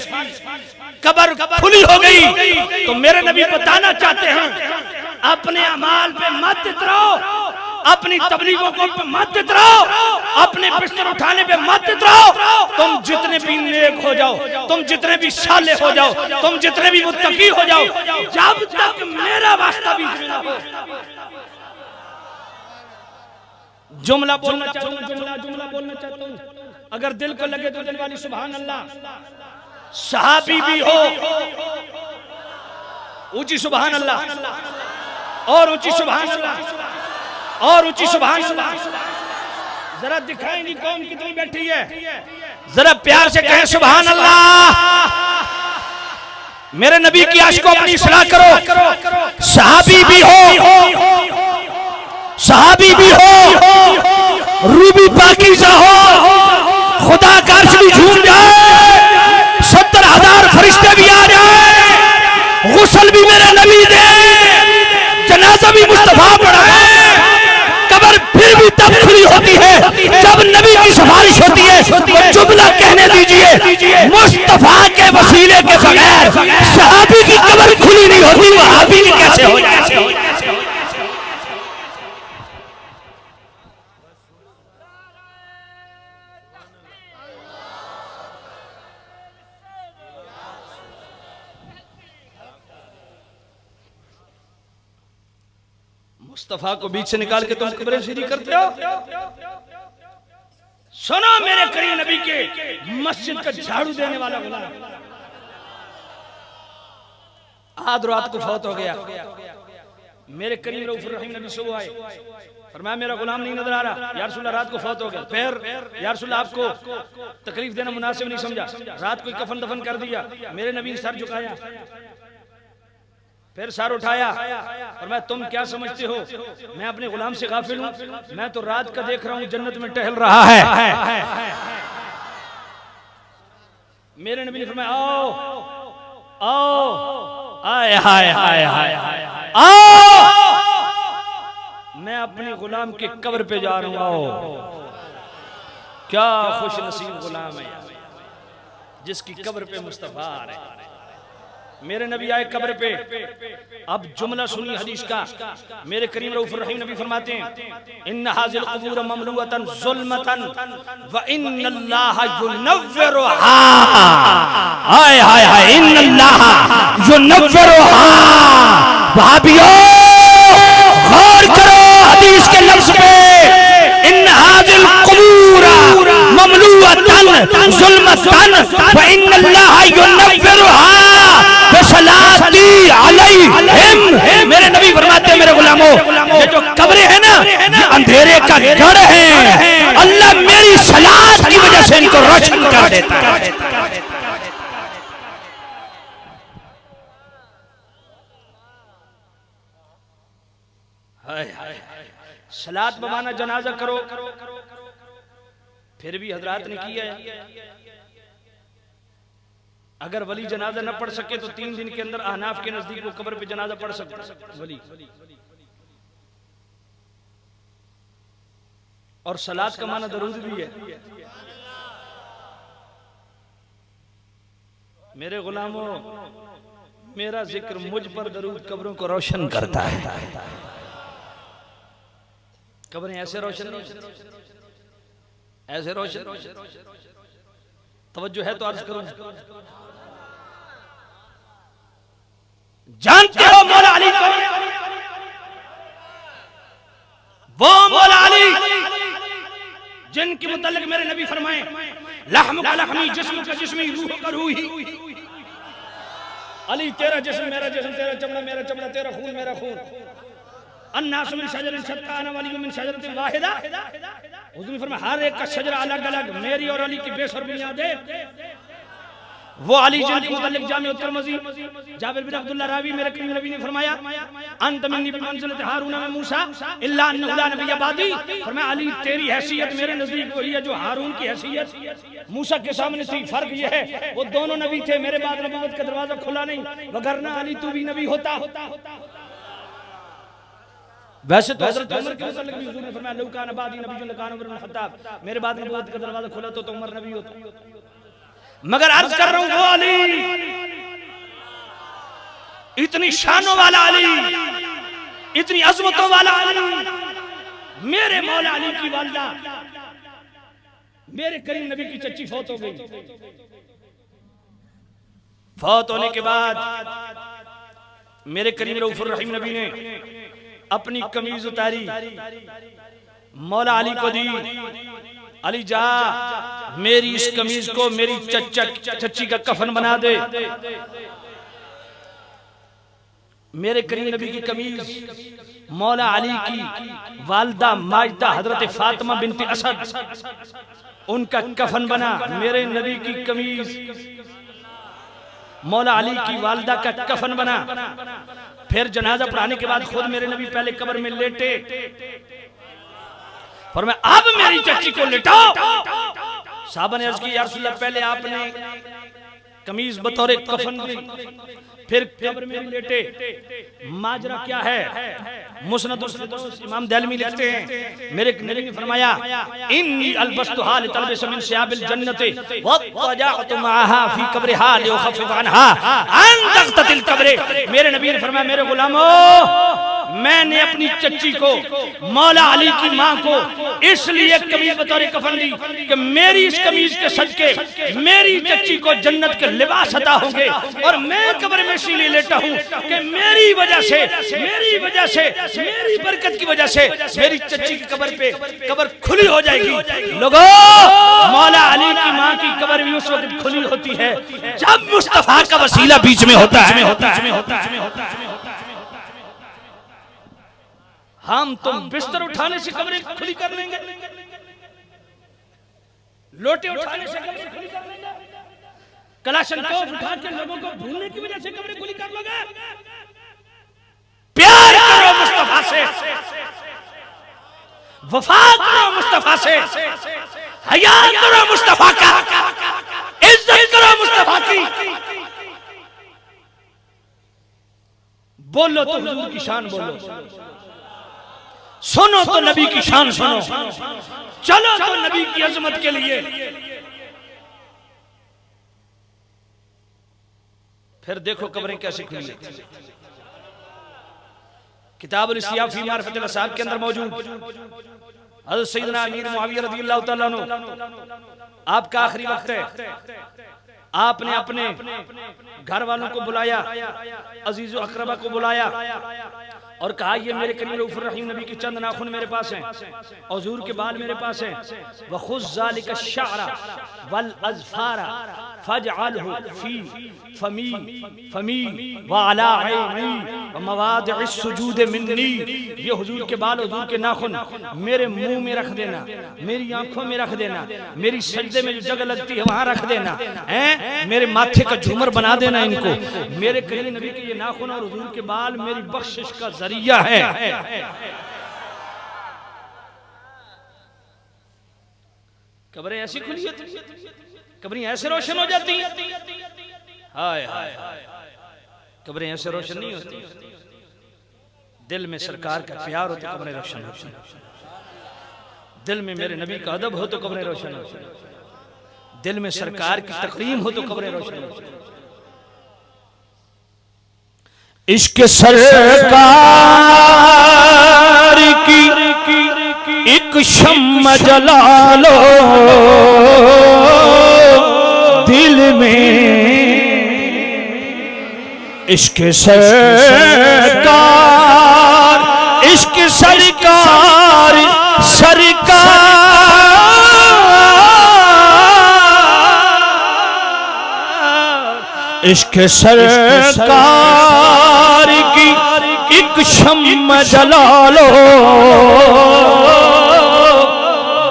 कब्र खुली हो गई। तो मेरे नबी बताना चाहते हैं, अपने अमाल पे मत इतराओ, अपनी तबलीगों को मत इतराओ, अपने बिस्तर उठाने पे मत इतराओ। तुम जितने भी नेक हो जाओ, तुम जितने भी साले हो जाओ, तुम जितने भी मुत्तकी हो जाओ, जब तक मेरा वास्ता बीच में ना हो। जुमला बोलना चाहता हूं, जुमला बोलना चाहता हूं, अगर दिल को लगे तो दिल वाली सुभान अल्लाह। सहाबी भी हो, ऊंची सुभान अल्लाह, और ऊंची सुभान अल्लाह, और ऊंची सुभान अल्लाह। जरा दिखाएंगी कौम कितनी बैठी है, जरा प्यार से कहें सुभान अल्लाह। मेरे नबी की आश को अपनी इस्लाह करो। सहाबी भी हो, सहाबी भी हो, रूबी पाकीज़ा हो, खुदा का अर्श भी झूम जाए, 70,000 फरिश्ते भी आ जाए, गुस्ल भी मेरे नबी दे, जनाजा भी मुस्तफा पढ़ाए, कब्र फिर भी तब खुली होती है जब नबी की सिफारिश होती है। तो जुमला कहने दीजिए, मुस्तफा के वसीले के बगैर सहाबी की कब्र खुली नहीं होती, वहाबी की कैसे हो जाए? मुस्तफा को बीच से निकाल के तुम कब्र सीधी करते हो। सुनो मेरे करीम नबी के मस्जिद का झाड़ू देने वाला गुलाम आज रात को फौत हो गया। मेरे करीम रऊफ रहीम नबी सुबह आए, फरमाया मेरा गुलाम नहीं नजर आ रहा। या रसूलल्लाह रात को फौत हो गया। फिर या रसूलल्लाह आपको तकलीफ देना मुनासिब नहीं समझा, रात को कफन दफन कर दिया। मेरे नबी ने सर झुकाया, फिर सर उठाया और मैं तुम क्या समझते हो मैं अपने गुलाम से गाफिल हूं? मैं तो रात का देख रहा हूं जन्नत में टहल रहा है। मेरे नबी ने फरमाया आओ आओ आय हाय हाय हाय आओ, मैं अपने गुलाम के कब्र पे जा रहा हूं। आओ, क्या खुश नसीब गुलाम है जिसकी कब्र पे मुस्तफा आ रहे। मेरे नबी आए कब्र पे। अब जुमला सुनी हदीस का। मेरे करीम रऊफ रहीम नबी फरमाते हैं इन्न हाज़िल क़ुबूर ममलूअतन ज़ुल्मतन व इन्नल्लाह युनव्विरुहा। हाय हाय हाय, इन्नल्लाह युनव्विरुहा। भाइयों गौर करो हदीस के लफ्ज पे, इन्न हाज़िल क़ुबूर ममलूअतन ज़ुल्मतन व इन्नल्लाह युनव्विरुहा सलाती अलैहिम। मेरे नबी फरमाते हैं मेरे गुलामों ये जो कब्रें हैं ना ये अंधेरे का गढ़ है, अल्लाह मेरी सलात की वजह से इनको रोशन कर देता है। सलात बमाना जनाजा करो, फिर भी हजरात ने किया है। अगर वली जनाजा न पढ़ सके तो 3 दिन के अंदर अहनाफ के नजदीक वो कब्र पे जनाजा पढ़ सकते वली। और सलात का माना दरूद भी है। मेरे गुलामों मेरा जिक्र मुझ पर दरूद कब्रों को रोशन करता है। कब्रें ऐसे रोशन ऐसे रोशन। तवज्जो है तो अर्ज करूं। जानते हो मौला अली कौन है? वो मौला अली जिनके मुतालिक मेरे नबी फरमाए लहम का लहमी जिस्म का जिस्मी रूह का रूही। अली तेरा जिस्म मेरा जिस्म, तेरा चमड़ा मेरा चमड़ा, तेरा खून मेरा खून। अन्नास मिन शजरिन शत्ता अना वली मिन शजरतिन वाहिदा। हुजूर ने फरमाया हर एक का शजरा अलग अलग, मेरी और अली की बेसर बुनियादें। वो अली जिनके मुतालिक जामिअ तिर्मिज़ी जाबिर बिन अब्दुल्लाह रावी मेरे करीम नबी ने फरमाया अंत मिन्नी बिमंज़िलत हारून व मूसा इल्ला अन्नहु ला नबिय्य बादी। फरमाया अली तेरी हैसियत मेरे नजदीक वही है जो हारून की हैसियत मूसा के सामने थी। फर्क ये है वो दोनों नबी थे, मेरे बाद नबूवत का दरवाजा खुला नहीं, वगरना अली तू भी नबी होता। वैसे तो हज़रत उमर के मुतालिक भी हुजूर ने फरमाया लौ कान बादी नबियुन लकान उमर बिन खत्ताब, मेरे बाद नबूवत का दरवाजा खुला तो उमर नबी होता। मगर अर्ज कर रहा हूं वो अली, इतनी शानों वाला अली, इतनी अजमतों वाला अली, मेरे मौला अली की वालिदा मेरे करीम नबी की चच्ची फौत हो गई। फौत होने के बाद मेरे करीम रऊफुर रहीम नबी ने अपनी कमीज उतारी, मौला अली को दी। अली जा मेरी इस कमीज को मेरी चच्ची का कफन बना दे। मेरे करीम नबी की कमीज मौला अली की वालिदा माजिदा हजरत फातिमा बिनते असद उनका कफन बना। मेरे नबी की कमीज मौला अली की वालिदा का कफन बना। फिर जनाजा पढ़ाने के बाद खुद मेरे नबी पहले कब्र में लेटे, पर मैं अब मेरी चच्ची को लिटाओ। साहबा ने अर्ज की या रसूलल्लाह पहले आपने कमीज बतौर कफन दी, फिर कब्र में लेटे, माजरा क्या है? मुस्नद इमाम दहलवी लिखते हैं मेरे नबी ने फरमाया इन्नी अलबस्तुहा लितलबिस मिन सियाबिल जन्नति व तजाअतु माहा फी कब्रिहा लियुखफ्फिफ अनहा अन तख्तिल कब्र। मेरे नबी ने फरमाया मेरे गुलामों मैंने अपनी चच्ची को मौला अली की मां को इसलिए कमीज बतौर कफन दी कि मेरी इस कमीज के सदके मेरी चच्ची को जन्नत के लिबास अता होंगे। और मैं कब्र में इसीलिए लेटा हूं कि मेरी वजह से मेरी बरकत की वजह से मेरी चच्ची की कब्र खुली हो जाएगी। लोगों, मौला अली की मां की कब्र भी उस वक्त खुली होती है जब मुस्तफा का वसीला बीच में होता है। हम तुम बिस्तर उठाने से कब्रें खुली कर लेंगे, लोटे उठाने से कब्रें खुली कर लेंगे, कलाशनकोफ उठा के लोगों को भूलने की वजह से कब्रें खुली कर लोगे। प्यार करो मुस्तफा से, वफा करो मुस्तफा से, हया करो मुस्तफा का, इज्जत करो मुस्तफा की। बोलो तो हुजूर की शान बोलो, सुनो तो नबी की शान सुनो, चलो तो नबी की अजमत के लिए। फिर देखो कब्रें कैसे खुली है। किताबुल इस्तियाब फी मारिफतिल असहाब के अंदर मौजूद हज़रत सैयदना अमीर मुआविया रज़ियल्लाहु तआला अन्हु, आपका आखिरी वक्त है, आपने अपने घर वालों को बुलाया, अजीज़ो अकरबा को बुलाया और कहा ये मेरे करीम रऊफ़ुर रहीम नबी के चंद नाखून मेरे पास हैं, हुजूर के बाल मेरे पास हैं, व खुज़ ज़ालिका अश-शअरा वल अज़फ़ारा फजअलहु फी फमी व अला ऐनी व मवादिअस सुजूद मिन्नी। ये हुजूर के बाल, हुजूर के नाखून मेरे मुंह में रख देना, मेरी आंखों में रख देना, मेरी सजदे में जो जगह लगती है वहां रख देना, मेरे माथे का झूमर बना देना इनको। मेरे करीम नबी के ये नाखून और हुजूर के बाल मेरी बख्शिश का जरिया है। कब्रें ऐसी खुली होती, कब्रें ऐसे रोशन हो जाती हैं। हाय हाय, कब्रें ऐसे रोशन नहीं होती। दिल में सरकार का प्यार हो तो कब्रें रोशन होती, दिल में मेरे नबी का अदब हो तो कब्रें रोशन होती, दिल में सरकार की तकरीम हो तो कब्रें रोशन होती। इश्क सरकार की एक शम्मा जला लो दिल में, इश्क सरकार, इश्क सरकार, सरकार इश्क सरकार की एक शम्मा जला लो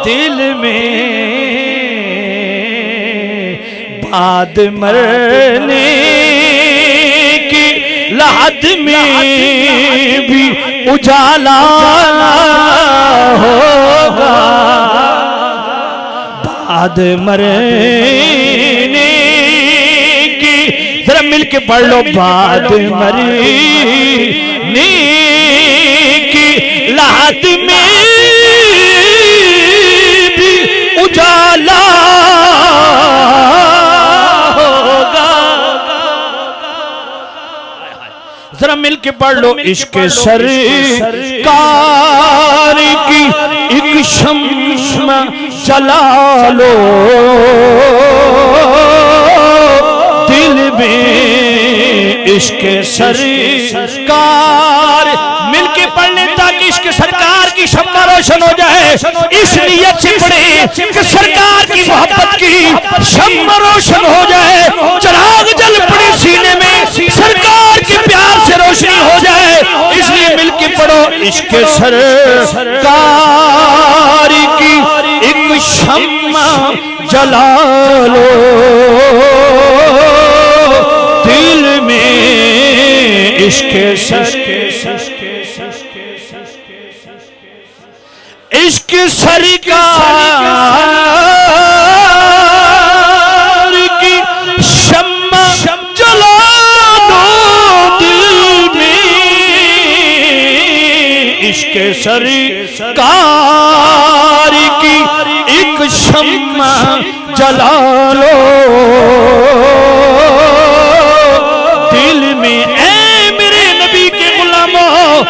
दिल में, बाद मरने की लहद में भी उजाला होगा, बाद मरने की, जरा मिलके पढ़ लो, बाद मरने की लहद में भी उजाला होगा। जरा मिलके पढ़ लो, इश्क सरकार की एक शम्मा जला लो दिल में, इश्क सरकार मिलके पढ़ ले ताकि इश्क सरकार की शम्मा रोशन हो जाए। इस नियत से पढ़े कि सरकार की मोहब्बत की शम्मा रोशन हो जाए, चिराग जल पड़े सीने में, सरकार के प्यार से रोशनी हो जाए। इसलिए मिलके पढ़ो, इश्क सरकार की एक शम्मा जला लो दिल में, इश्क इश्क सरकार की शम्मा जला दो दिल में, इश्क सरकार की एक शम्मा जला लो दिल में। ऐ मेरे नबी के गुलामों,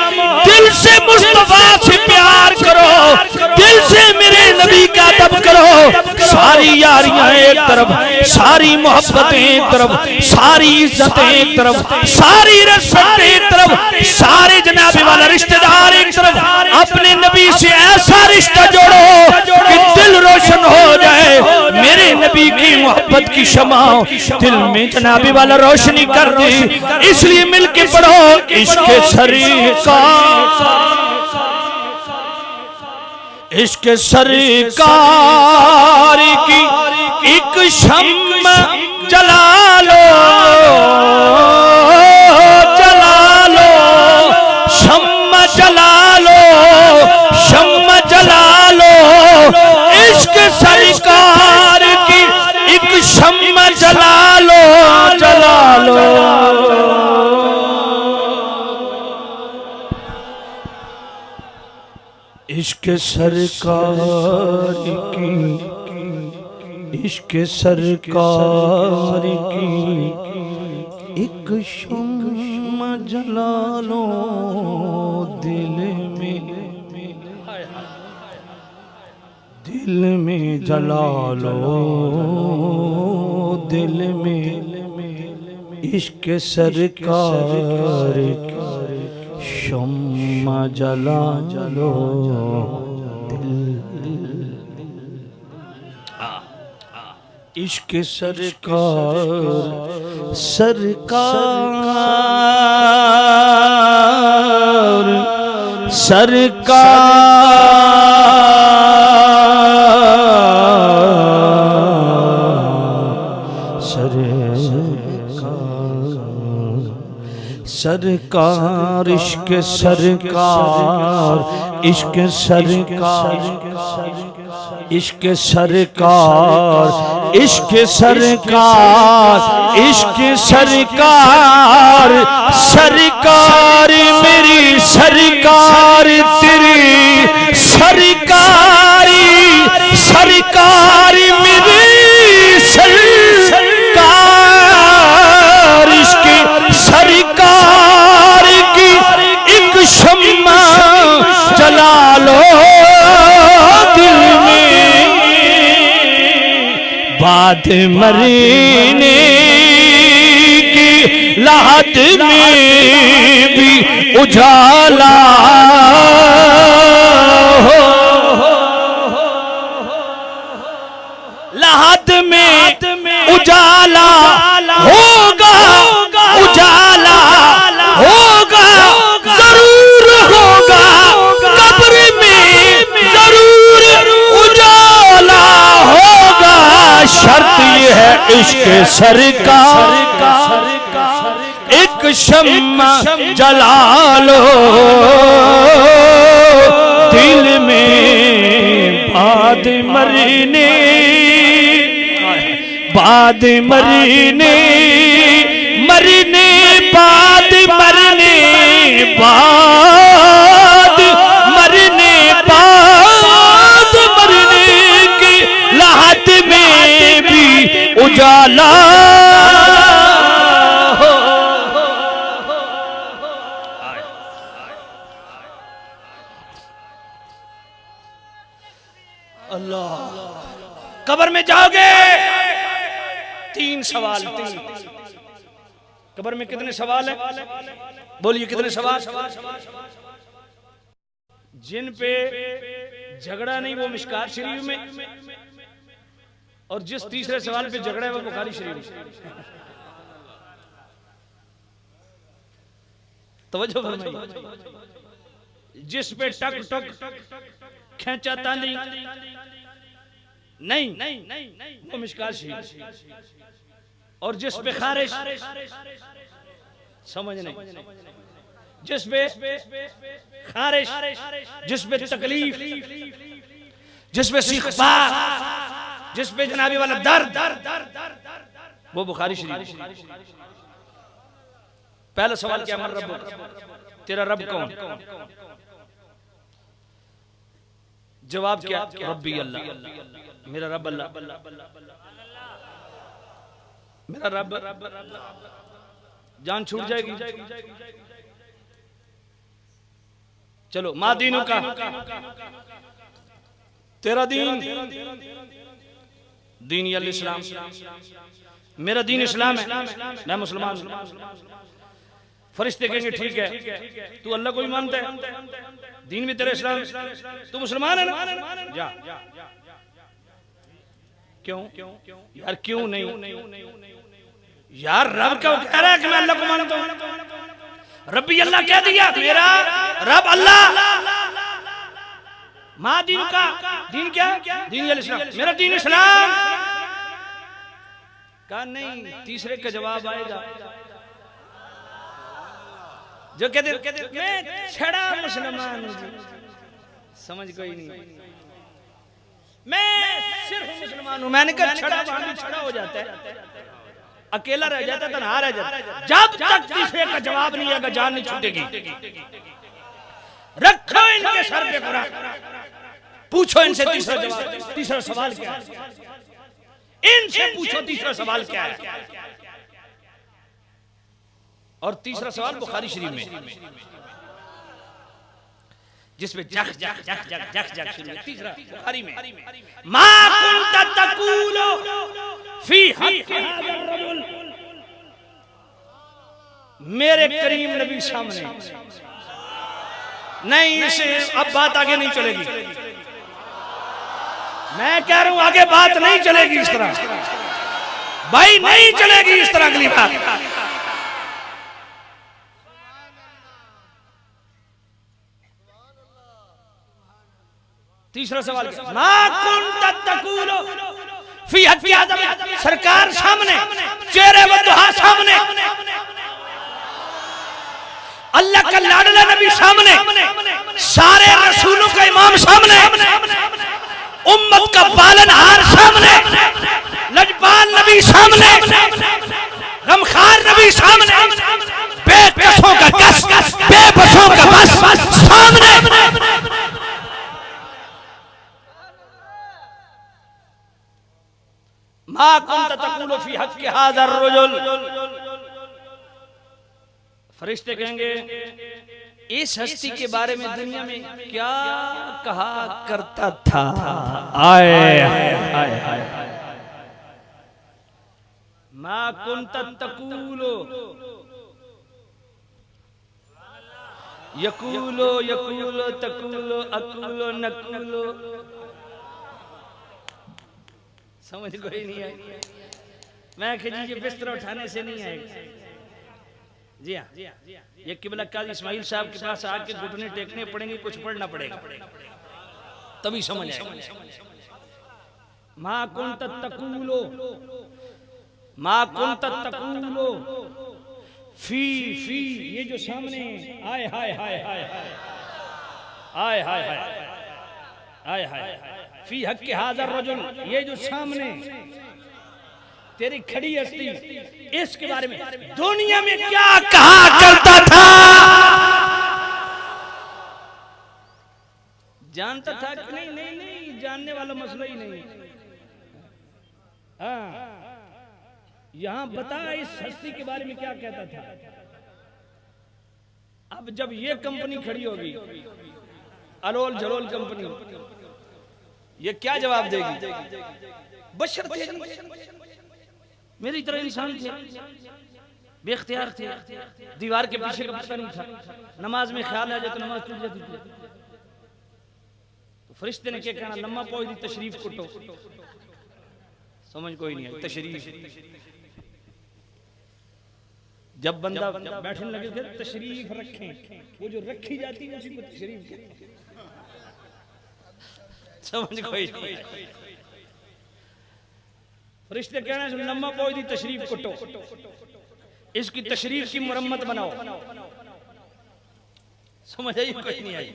सारी यारियां एक तरफ, सारी मोहब्बतें एक तरफ, सारी इज्जतें एक तरफ, सारी रिश्ते एक तरफ, सारे जनाबे वाला रिश्तेदार एक तरफ। अपने नबी से ऐसा रिश्ता जोड़ो कि दिल रोशन हो जाए। मेरे नबी की मोहब्बत की शमा दिल में जनाबे वाला रोशनी कर दे। इसलिए मिलके पढ़ो इश्क सरकार, इश्क सरकार की एक शम्मा जला लो, जला लो, शम्मा जला लो, शम्मा जला लो। इश्क सरकार की एक शम्मा जला लो, जला लो। इश्क सरकार की, इश्क सरकार की एक शम्मा जला लो दिल में, दिल में जला लो, दिल में। इश्क सरकार की शम्मा जला लो दिल। इश्क सरकार, सरकार, सरकार, इश्क सरकार, इश्क सरकार, इश्क सरकार, इश्क सरकार, इश्क सरकार, सरकार मेरी सरकार तेरी सरकारी, सरकार मेरी सरकार। इश्क सरकार की एक शम्मा जला लो दिल में, बाद मरने की लाहत में भी उजाला हो, लाहत में उजाला होगा, उजाला होगा, जरूर होगा, कब्र में जरूर उजाला होगा। शर्त ये है इश्क सरकार, एक शम्मा जला लो दिल में, बाद मरने, बाद मरने, मरने बाद, मरने बाद, मरने बाद, मरने की लाहत में भी उजाला हो। अल्लाह, कब्र में जाओगे तीन सवाल, तीन। कब्र में कितने सवाल है? बोलिए कितने सवाल? जिन पे झगड़ा नहीं वो मिशकात शरीफ में, और जिस तीसरे सवाल पे झगड़ा है वो बुखारी शरीफ में। तवज्जो फरमाइए। जिस पे टक टक खींचा तानी नहीं वो मिशकात शरीफ, और जिस पे खारिश समझ नहीं, जिस पे खारिश, जिस पे तकलीफ, जिस पे सिखबा, जिस पे जनाबी वाला दर्द, वो बुखारी शरीफ। पहला सवाल क्या? मन रब, तेरा रब कौन? जवाब क्या? रब्बी अल्लाह, मेरा रब अल्लाह, मेरा रब। जान छूट जाएगी। चलो, माँ दीनू का, तेरा दीन, दीन अल इस्लाम, मेरा दीन इस्लाम है, मैं मुसलमान हूं। फरिश्ते कहेंगे ठीक है, तू अल्लाह को ही मानता है, दीन भी तेरा इस्लाम, तू मुसलमान है ना, जा। क्यों यार, क्यों नहीं यार? रब क्या कह रहा है कि मैं अल्लाह को मानता हूं? रब्बी अल्लाह कह दिया, मेरा रब अल्लाह। माँ दीन का दीन क्या? दीन अल इस्लाम, मेरा दीन इस्लाम। कहा नहीं, तीसरे का जवाब आएगा जो कहते मैं छड़ा मुसलमान हूं। समझ कोई नहीं, मैं सिर्फ मुसलमान हूं। मैंने कहा छड़ा वहां भी छड़ा हो जाता है, अकेला रह जाता, तन्हा रह जाता। जब तक तीसरे का जवाब नहीं आएगा जान नहीं छूटेगी। रखो इनके सर पे कुरान, पूछो इनसे तीसरा जवाब, तीसरा सवाल क्या है? इनसे पूछो तीसरा सवाल क्या है। और तीसरा सवाल बुखारी शरीफ में, जिसमें जख जख जख जख जख जख शुरू है। तीसरा बुखारी में, मा कुंत तकूलु फी हक़ हाज़ा रजुल, मेरे करीम नबी सामने नहीं, इसे अब बात आगे नहीं चलेगी। मैं कह रहा हूं आगे बात नहीं चलेगी इस तरह, भाई नहीं चलेगी इस तरह अगली बात। तीसरा सवाल, मा कुंत तकूलु फी हक़ हाज़ा, सरकार सामने, चेहरे वद्दुहा सामने, अल्लाह का लाडला नबी सामने, सारे रसूलों का इमाम सामने, उम्मत का पालनहार सामने, लजपाल नबी सामने, गमखार नबी सामने, बेकसों का कस, बेबसों का बस सामने। मा कुंत तकूलु फी हक़ हाज़ा रजुल, फरिश्ते कहेंगे इस हस्ती के बारे में दुनिया में क्या कहा करता था। आए आए आए, मा कुंत तकूलु, यकूलो यकूलो तकूलो अकूलो नकूलो। समझ कोई नहीं आई? मैं जी ये बिस्तर उठाने से नहीं आएगा। जी हाँ, ये किबला काजी इस्माइल साहब के पास आके घुटने टेकने पड़ेंगे, कुछ पढ़ना पड़ेगा, तभी समझ आएगा। मा कुंत तकूलो, मा कुंत तकूलो फी फी, ये जो सामने आए हाय हाय हाय हाय हाय हाय हाय, फी हक़ हाज़ा रजुल, ये जो सामने तेरी खड़ी हस्ती, इसके बारे में दुनिया में क्या कहा करता था? जानता था कि नहीं? नहीं नहीं, जानने वाला मसला ही नहीं। हाँ, यहां बता इस हस्ती के बारे में क्या कहता था। अब जब ये कंपनी खड़ी होगी, अलोल जलोल कंपनी, ये क्या जवाब देगी? बशर थे, मेरी तरह इंसान थे, बेख्तियार थे, दीवार के पीछे का पता नहीं था, नमाज में ख्याल आ जाए तो नमाज टूट जाती थी। तो फरिश्ते ने क्या कहना, लम्मा पहुंच दी तशरीफ कुटो। समझ कोई नहीं है तशरीफ। जब बंदा बैठने लगे थे तशरीफ रखें, वो जो रखी जाती है उसी को तशरीफ कहते हैं। समझ कोई नहीं? फरिश्ते कहना लम्मा पहुंच दी तशरीफ कुटो, इसकी तशरीफ की मुरम्मत बनाओ। समझ आई कोई नहीं आई?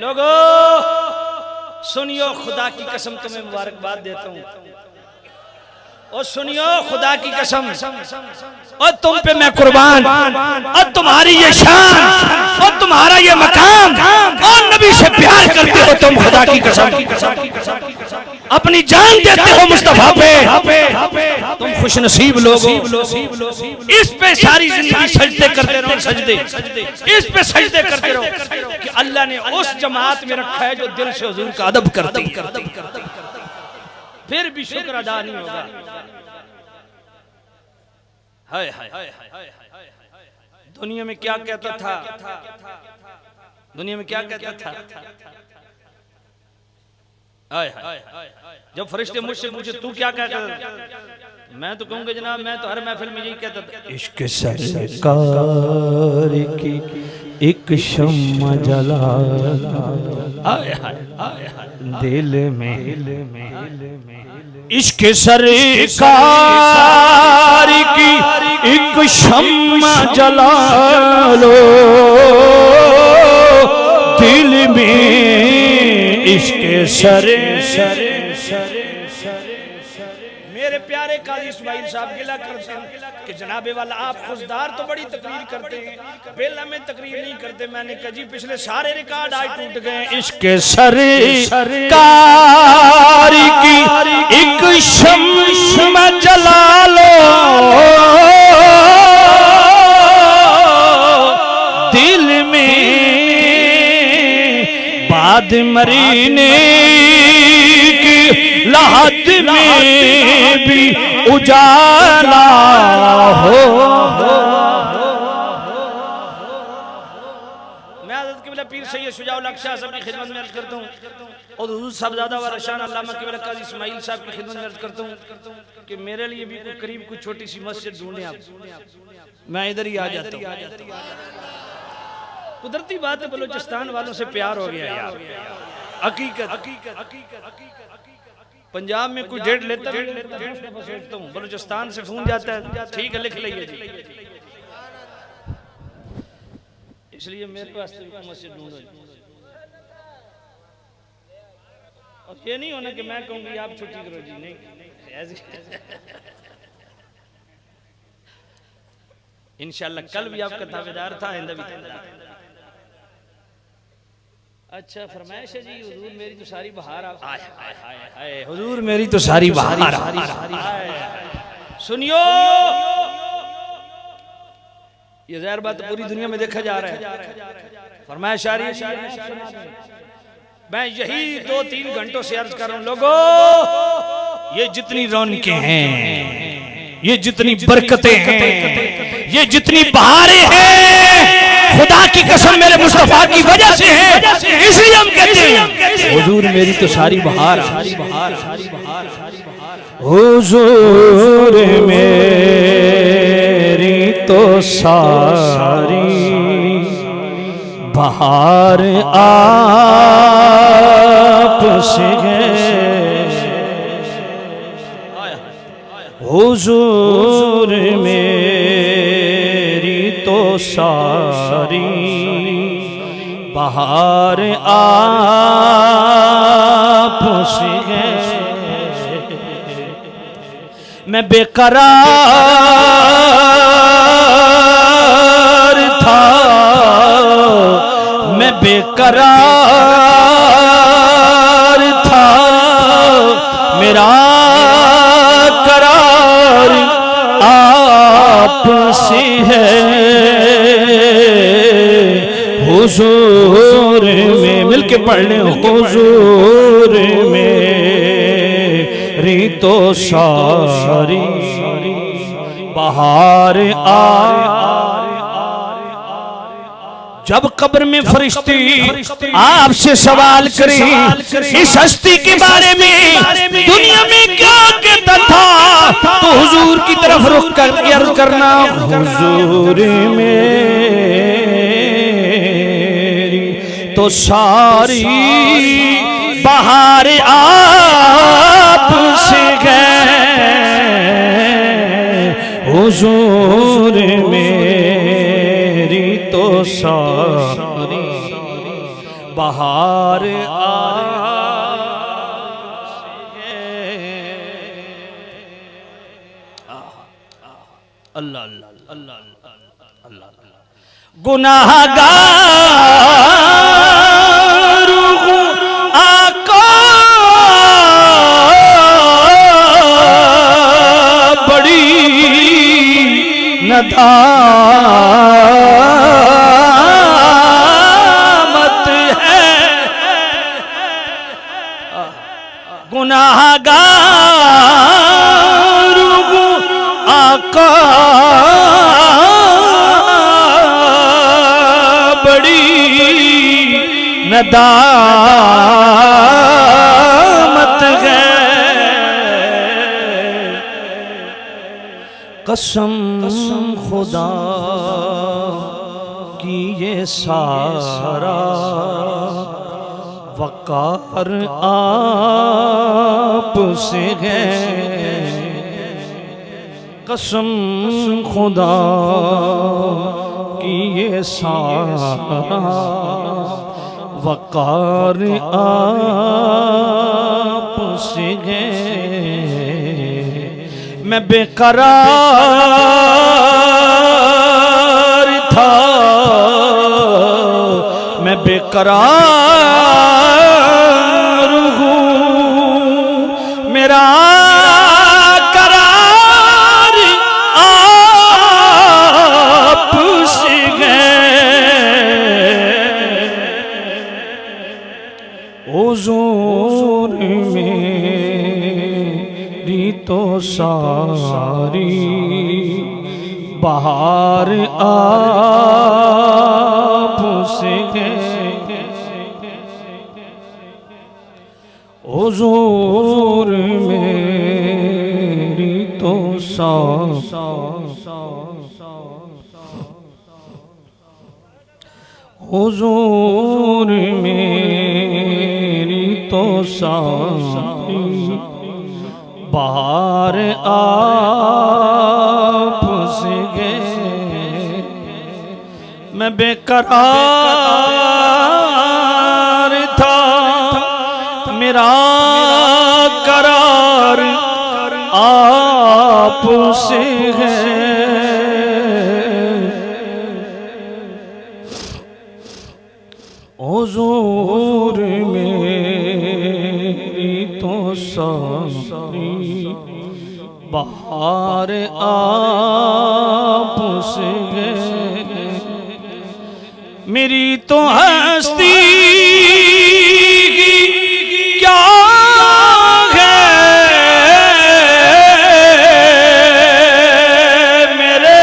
लोगों सुनियो, खुदा की कसम तुम्हें मुबारकबाद देता हूं, और सुनियो खुदा की कसम, और तुम पे मैं कुर्बान, और तुम्हारी ये शान, और तुम्हारा ये मकाम, और नबी से प्यार करते हो तुम, खुदा की कसम अपनी जान देते हो मुस्तफा पे, तुम खुशनसीब लोग हो। इस पे सारी जिंदगी सजदे करते रहो, सजदे, इस पे सजदे करते रहो कि अल्लाह ने उस जमात में रखा है जो दिल से हुजूर का अदब करती। फिर भी शुक्र अदा नहीं होगा। हाय हाय दुनिया में क्या कहता था, दुनिया में क्या कहता था। हाय हाय जब फरिश्ते मुझसे पूछे तू क्या कहता, मैं तो कहूंगा जनाब मैं तो हर महफिल में यही कहता था, इश्क सरकार की एक शम्मा जला दिल में, इश्क सरकार की एक शम्मा जला लो दिल में, इश्क सरे मेरे प्यारे काजी इस्माइल साहब गिला करते हैं कि जनाबे वाला आप खुशदार तो बड़ी तकरीर करते हैं, बेला में तकरीर नहीं करते। मैंने कहा जी पिछले सारे रिकॉर्ड आज टूट गए। इश्क सरकार की एक शम्मा जला लो दिल में, बाद मरीने की लहद में भी उजाला हो। मैं हज़रत क़िबला पीर सैयद शुजाउल हक़ शाह साहब की खिदमत में अर्ज़ करता हूँ और हुज़ूर साहबज़ादा व रशान अल्लामा क़िबला काज़ी इस्माइल साहब की खिदमत में अर्ज़ करता हूँ कि मेरे लिए भी कोई करीब कोई छोटी सी मस्जिद ढूंढे आप, मैं इधर ही आ जाता हूँ। कुदरती बात है बलूचिस्तान वालों से प्यार हो गया यार, हकीकत। पंजाब में कोई डेट लेता सोचता हूँ, बलूचिस्तान से फोन जाता है, ठीक है लिख लीजिए जी, इसलिए मेरे पास मस्जिद ढूंढो। और ये नहीं होना कि मैं कहूँगी आप छुट्टी करो जी, नहीं इंशाल्लाह कल भी आपका दावेदार था, आइंदा भी था। अच्छा फरमाइश है जी, हुजूर मेरी तो सारी बहार आए, हुजूर मेरी तो सारी बहार। सुनियो ये ज़ाहिर बात पूरी दुनिया में देखा जा रहा है। फरमाइश आ रही है, मैं यही 2-3 घंटों से अर्ज कर रहा हूं लोगों, ये जितनी रौनकें हैं, ये जितनी बरकतें हैं, ये जितनी बहारें हैं, खुदा की कसम मेरे मुस्तफा की वजह से है, इसलिए हम कहते हैं हुजूर मेरी तो सारी बहार, हुजूर मेरी तो सारी बहार आप से है, हुजूर मेरी तो सारी बहार आप से है। मैं बेकरार था, मैं बेकरार था, मेरा करार आप से है, हुजूर में मिलके पढ़ लें, हुजूर मेरी तो सारी बहार जब कब्र में फरिश्ते आपसे सवाल करें इस हस्ती के बारे में, दुनिया में क्या कहता था, तो हुजूर की तरफ रुख करके अर्ज करना, हुजूर मेरी तो सारी बहार आप से गए, हुजूर मेरी तो सारी बहार अल्लाह अल्लाह अल्लाह अल्लाह गुनाहगार आका बड़ी नदामत है, गुनाहगार नदामत है। कसम खुदा की ये सारा वक़ार आप से है। कसम खुदा की ये सारा वक़ार आप से है। मैं बेकरार था, मैं बेकरार हूँ, मेरा करार आप से है। हुजूर मेरी तो सारी बहार आप से है। हुजूर मेरी तो हुजूर मेरी तो सारी बहार आप से है। मैं बेकरार था, मेरा करार आप से है। हुजूर मेरी तो सारी बहार आप से है। मेरी तो हस्ती क्या है, मेरे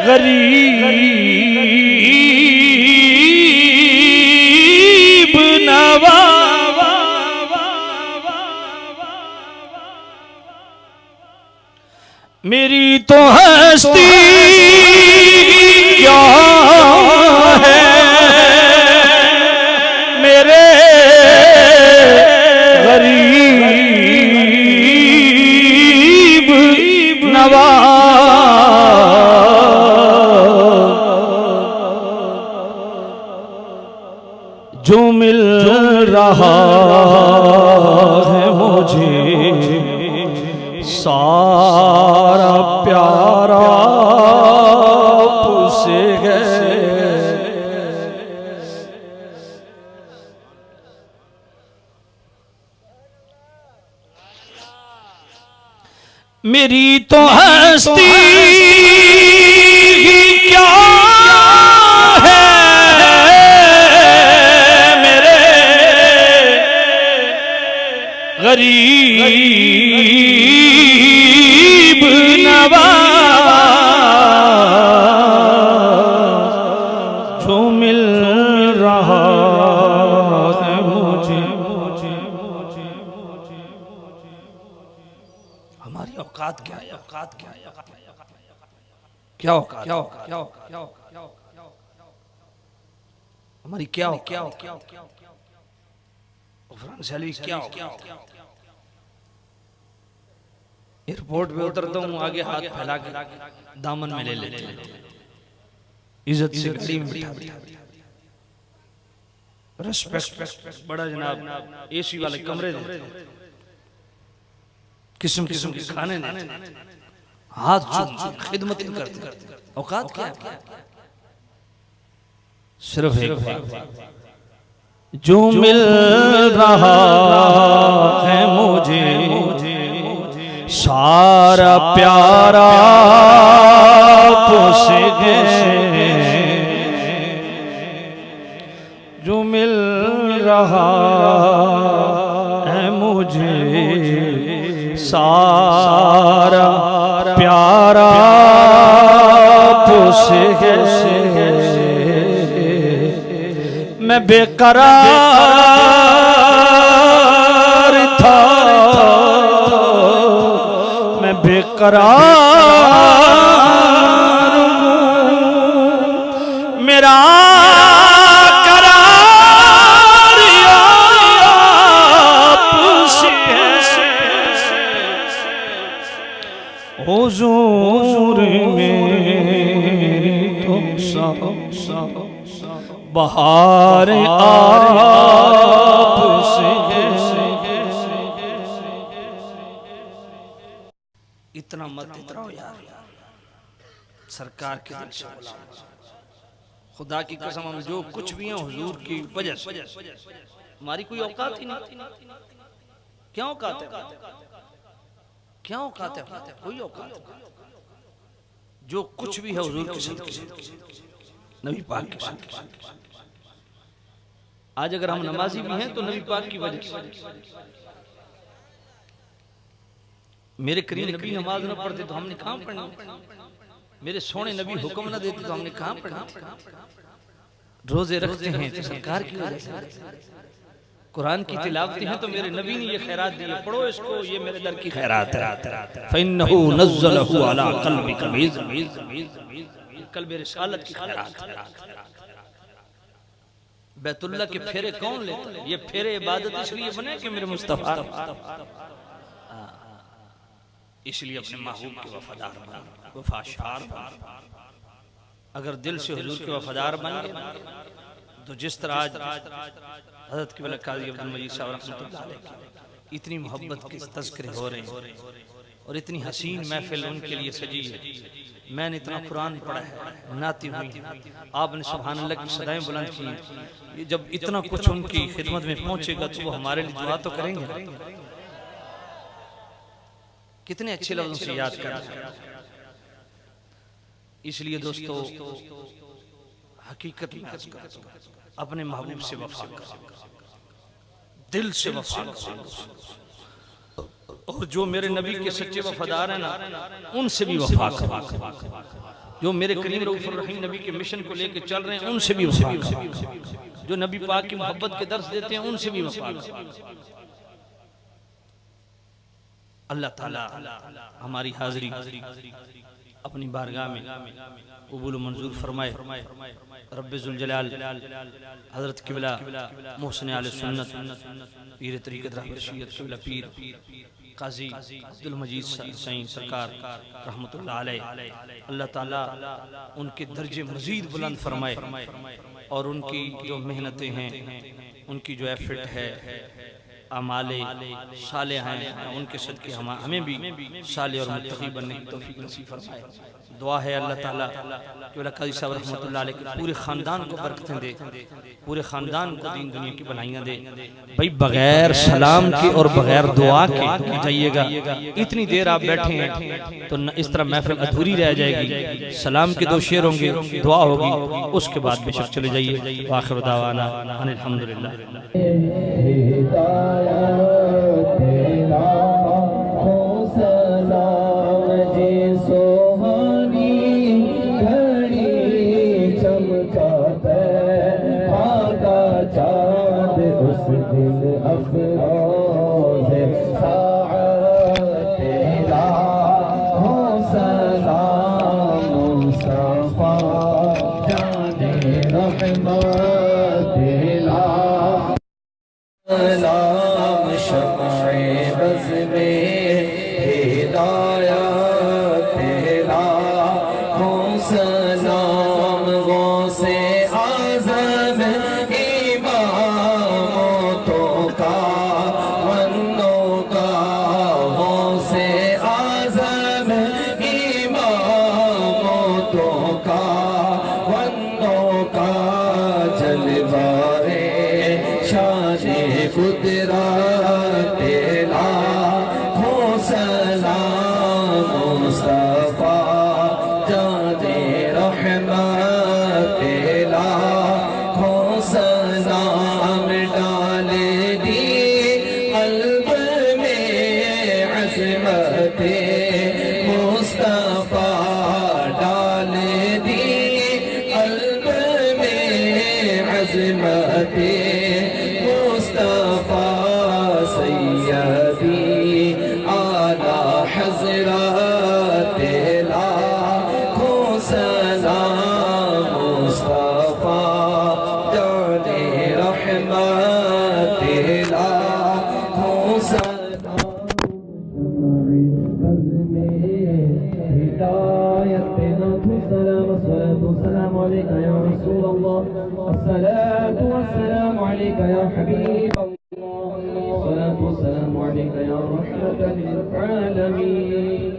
गरीब नवा। मेरी तो हस्ती क्या है, मेरे गरीब नवा। जो मिल रहा है मुझे सारा प्यारा आप से है। मेरी तो हस्ती क्या है, मेरे गरीब नवा। जो मिल रहा है मुझे हमारी औकात क्या है, औकात क्या है, क्या औकात, क्या औकात, क्या औकात, हमारी क्या औकात, क्या औकात। एयरपोर्ट पे उतरता हूँ, आगे हाथ फैला के दामन में ले लेते हैं, इज्जत से गाड़ी में बिठा दिया। रेस्पेक्ट बड़ा जनाब, एसी वाले कमरे देते, किस्म किस्म के खाने देते, हाथ खिदमत करते। औकात क्या है? सिर्फ एक बात, जो मिल रहा है मुझे सारा प्यारा आप से है। जो मिल रहा है मुझे सारा प्यारा आप से है। मैं बेकरार था, मैं बेकरार हूँ, मेरा करार आपसे है। हुजूर मेरी तो बहार आपसे है। इतना मत इतराओ यार, सरकार के दिल से खुदा की कसम, हम जो कुछ भी हैं हुजूर की वजह से। हमारी कोई औकात ही नहीं। क्या औकात है? क्या औकात है? कोई औकात नहीं। जो कुछ भी है हुजूर के सदके से, नबी पाक के सदके से। आज अगर हम नमाजी भी हैं तो नबी पाक की वजह से। मेरे करीब नबी नमाज न पढ़ते तो हमने कहां पढ़ना? मेरे सोने नबी हुक्म न देते तो हमने कहां पढ़ना? रोजे रखते हैं तो सरकार की वजह से, कुरान की तिलावतें हैं तो मेरे नबी ने ये खैरात दी है, पढ़ो इसको, ये मेरे दर की खैरात है। फइन्नहु नज़्ज़लहु अला क़ल्बिका क़ल्बे रिसालत की खैरात है। बैतुल्लाह के फेरे कौन लेता है? ये फेरे इबादत इसलिए बने कि मेरे मुस्तफा, इसलिए अपने महबूब के वफादार बन, वफाशार बन। अगर दिल से हुजूर के वफादार बन गए तो जिस तरह आज हज़रत क़िबला काज़ी अब्दुल मजीद साहब रहमतुल्लाह अलैह इतनी मोहब्बत के तज़किरे हो रहे हैं और इतनी हसीन महफिल उनके लिए सजी है। मैंने इतना कुरान पढ़ा है, नाती हुई, आपने सुभान अल्लाह की सदाएं बुलंद की। जब इतना कुछ उनकी खिदमत में पहुंचेगा तो वो हमारे लिए दुआ तो करेंगे। कितने अच्छे लफ्ज़ों से याद कर। इसलिए दोस्तों हकीकत में अपने महबूब से वफा करो, दिल से वफा करो, और जो मेरे नबी के सच्चे वफादार हैं ना उनसे भी वफा करो। जो मेरे करीम रऊफ़ुर रहीम नबी के मिशन को लेकर चल रहे हैं उनसे भी वफा करो। जो नबी पाक की मोहब्बत के दर्स देते हैं उनसे भी वफा करो। अल्लाह ताला हमारी हाजिरी अपनी बारगाह में कबूल मंजूर फरमाए। रब्बे ज़ुल जलाल हज़रत क़िबला मोहसिन आले सुन्नत पीर तरीक़त रहबर शरीयत क़िबला पीर काजी अब्दुल मजीद सईं सरकार रहमतुल्लाह अलैह, अल्लाह ताला उनके दर्जे मज़ीद बुलंद फरमाए और उनकी जो मेहनतें हैं, उनकी जो एफर्ट है, अमाले साले हैं, उनके सदके हमें भी साले और मुत्तक़ी बनने की तौफीक नसीब फरमाए। दुआ है अल्लाह ताला क़िबला काज़ी साहब रहमतुल्लाह अलैह के पूरे ख़ानदान को बरकतें दे, पूरे ख़ानदान को दीन दुनिया की भलाइयाँ दे। भाई बगैर सलाम के और बगैर दुआ के जाइएगा। इतनी देर आप बैठे हैं तो इस तरह महफिल अधूरी रह जाएगी। सलाम के दो शेर होंगे, दुआ होगी, उसके बाद बेशक चले जाइए। आखिर दावाना अनिल हम्दुलिल्लाह। अलैकुमुस्सलाम अस्सलातु वस्सलामु अलैका या रसूलल्लाह अस्सलातु वस्सलामु अलैका या हबीबल्लाह अस्सलातु वस्सलामु अलैका या रहमतल लिल आलमीन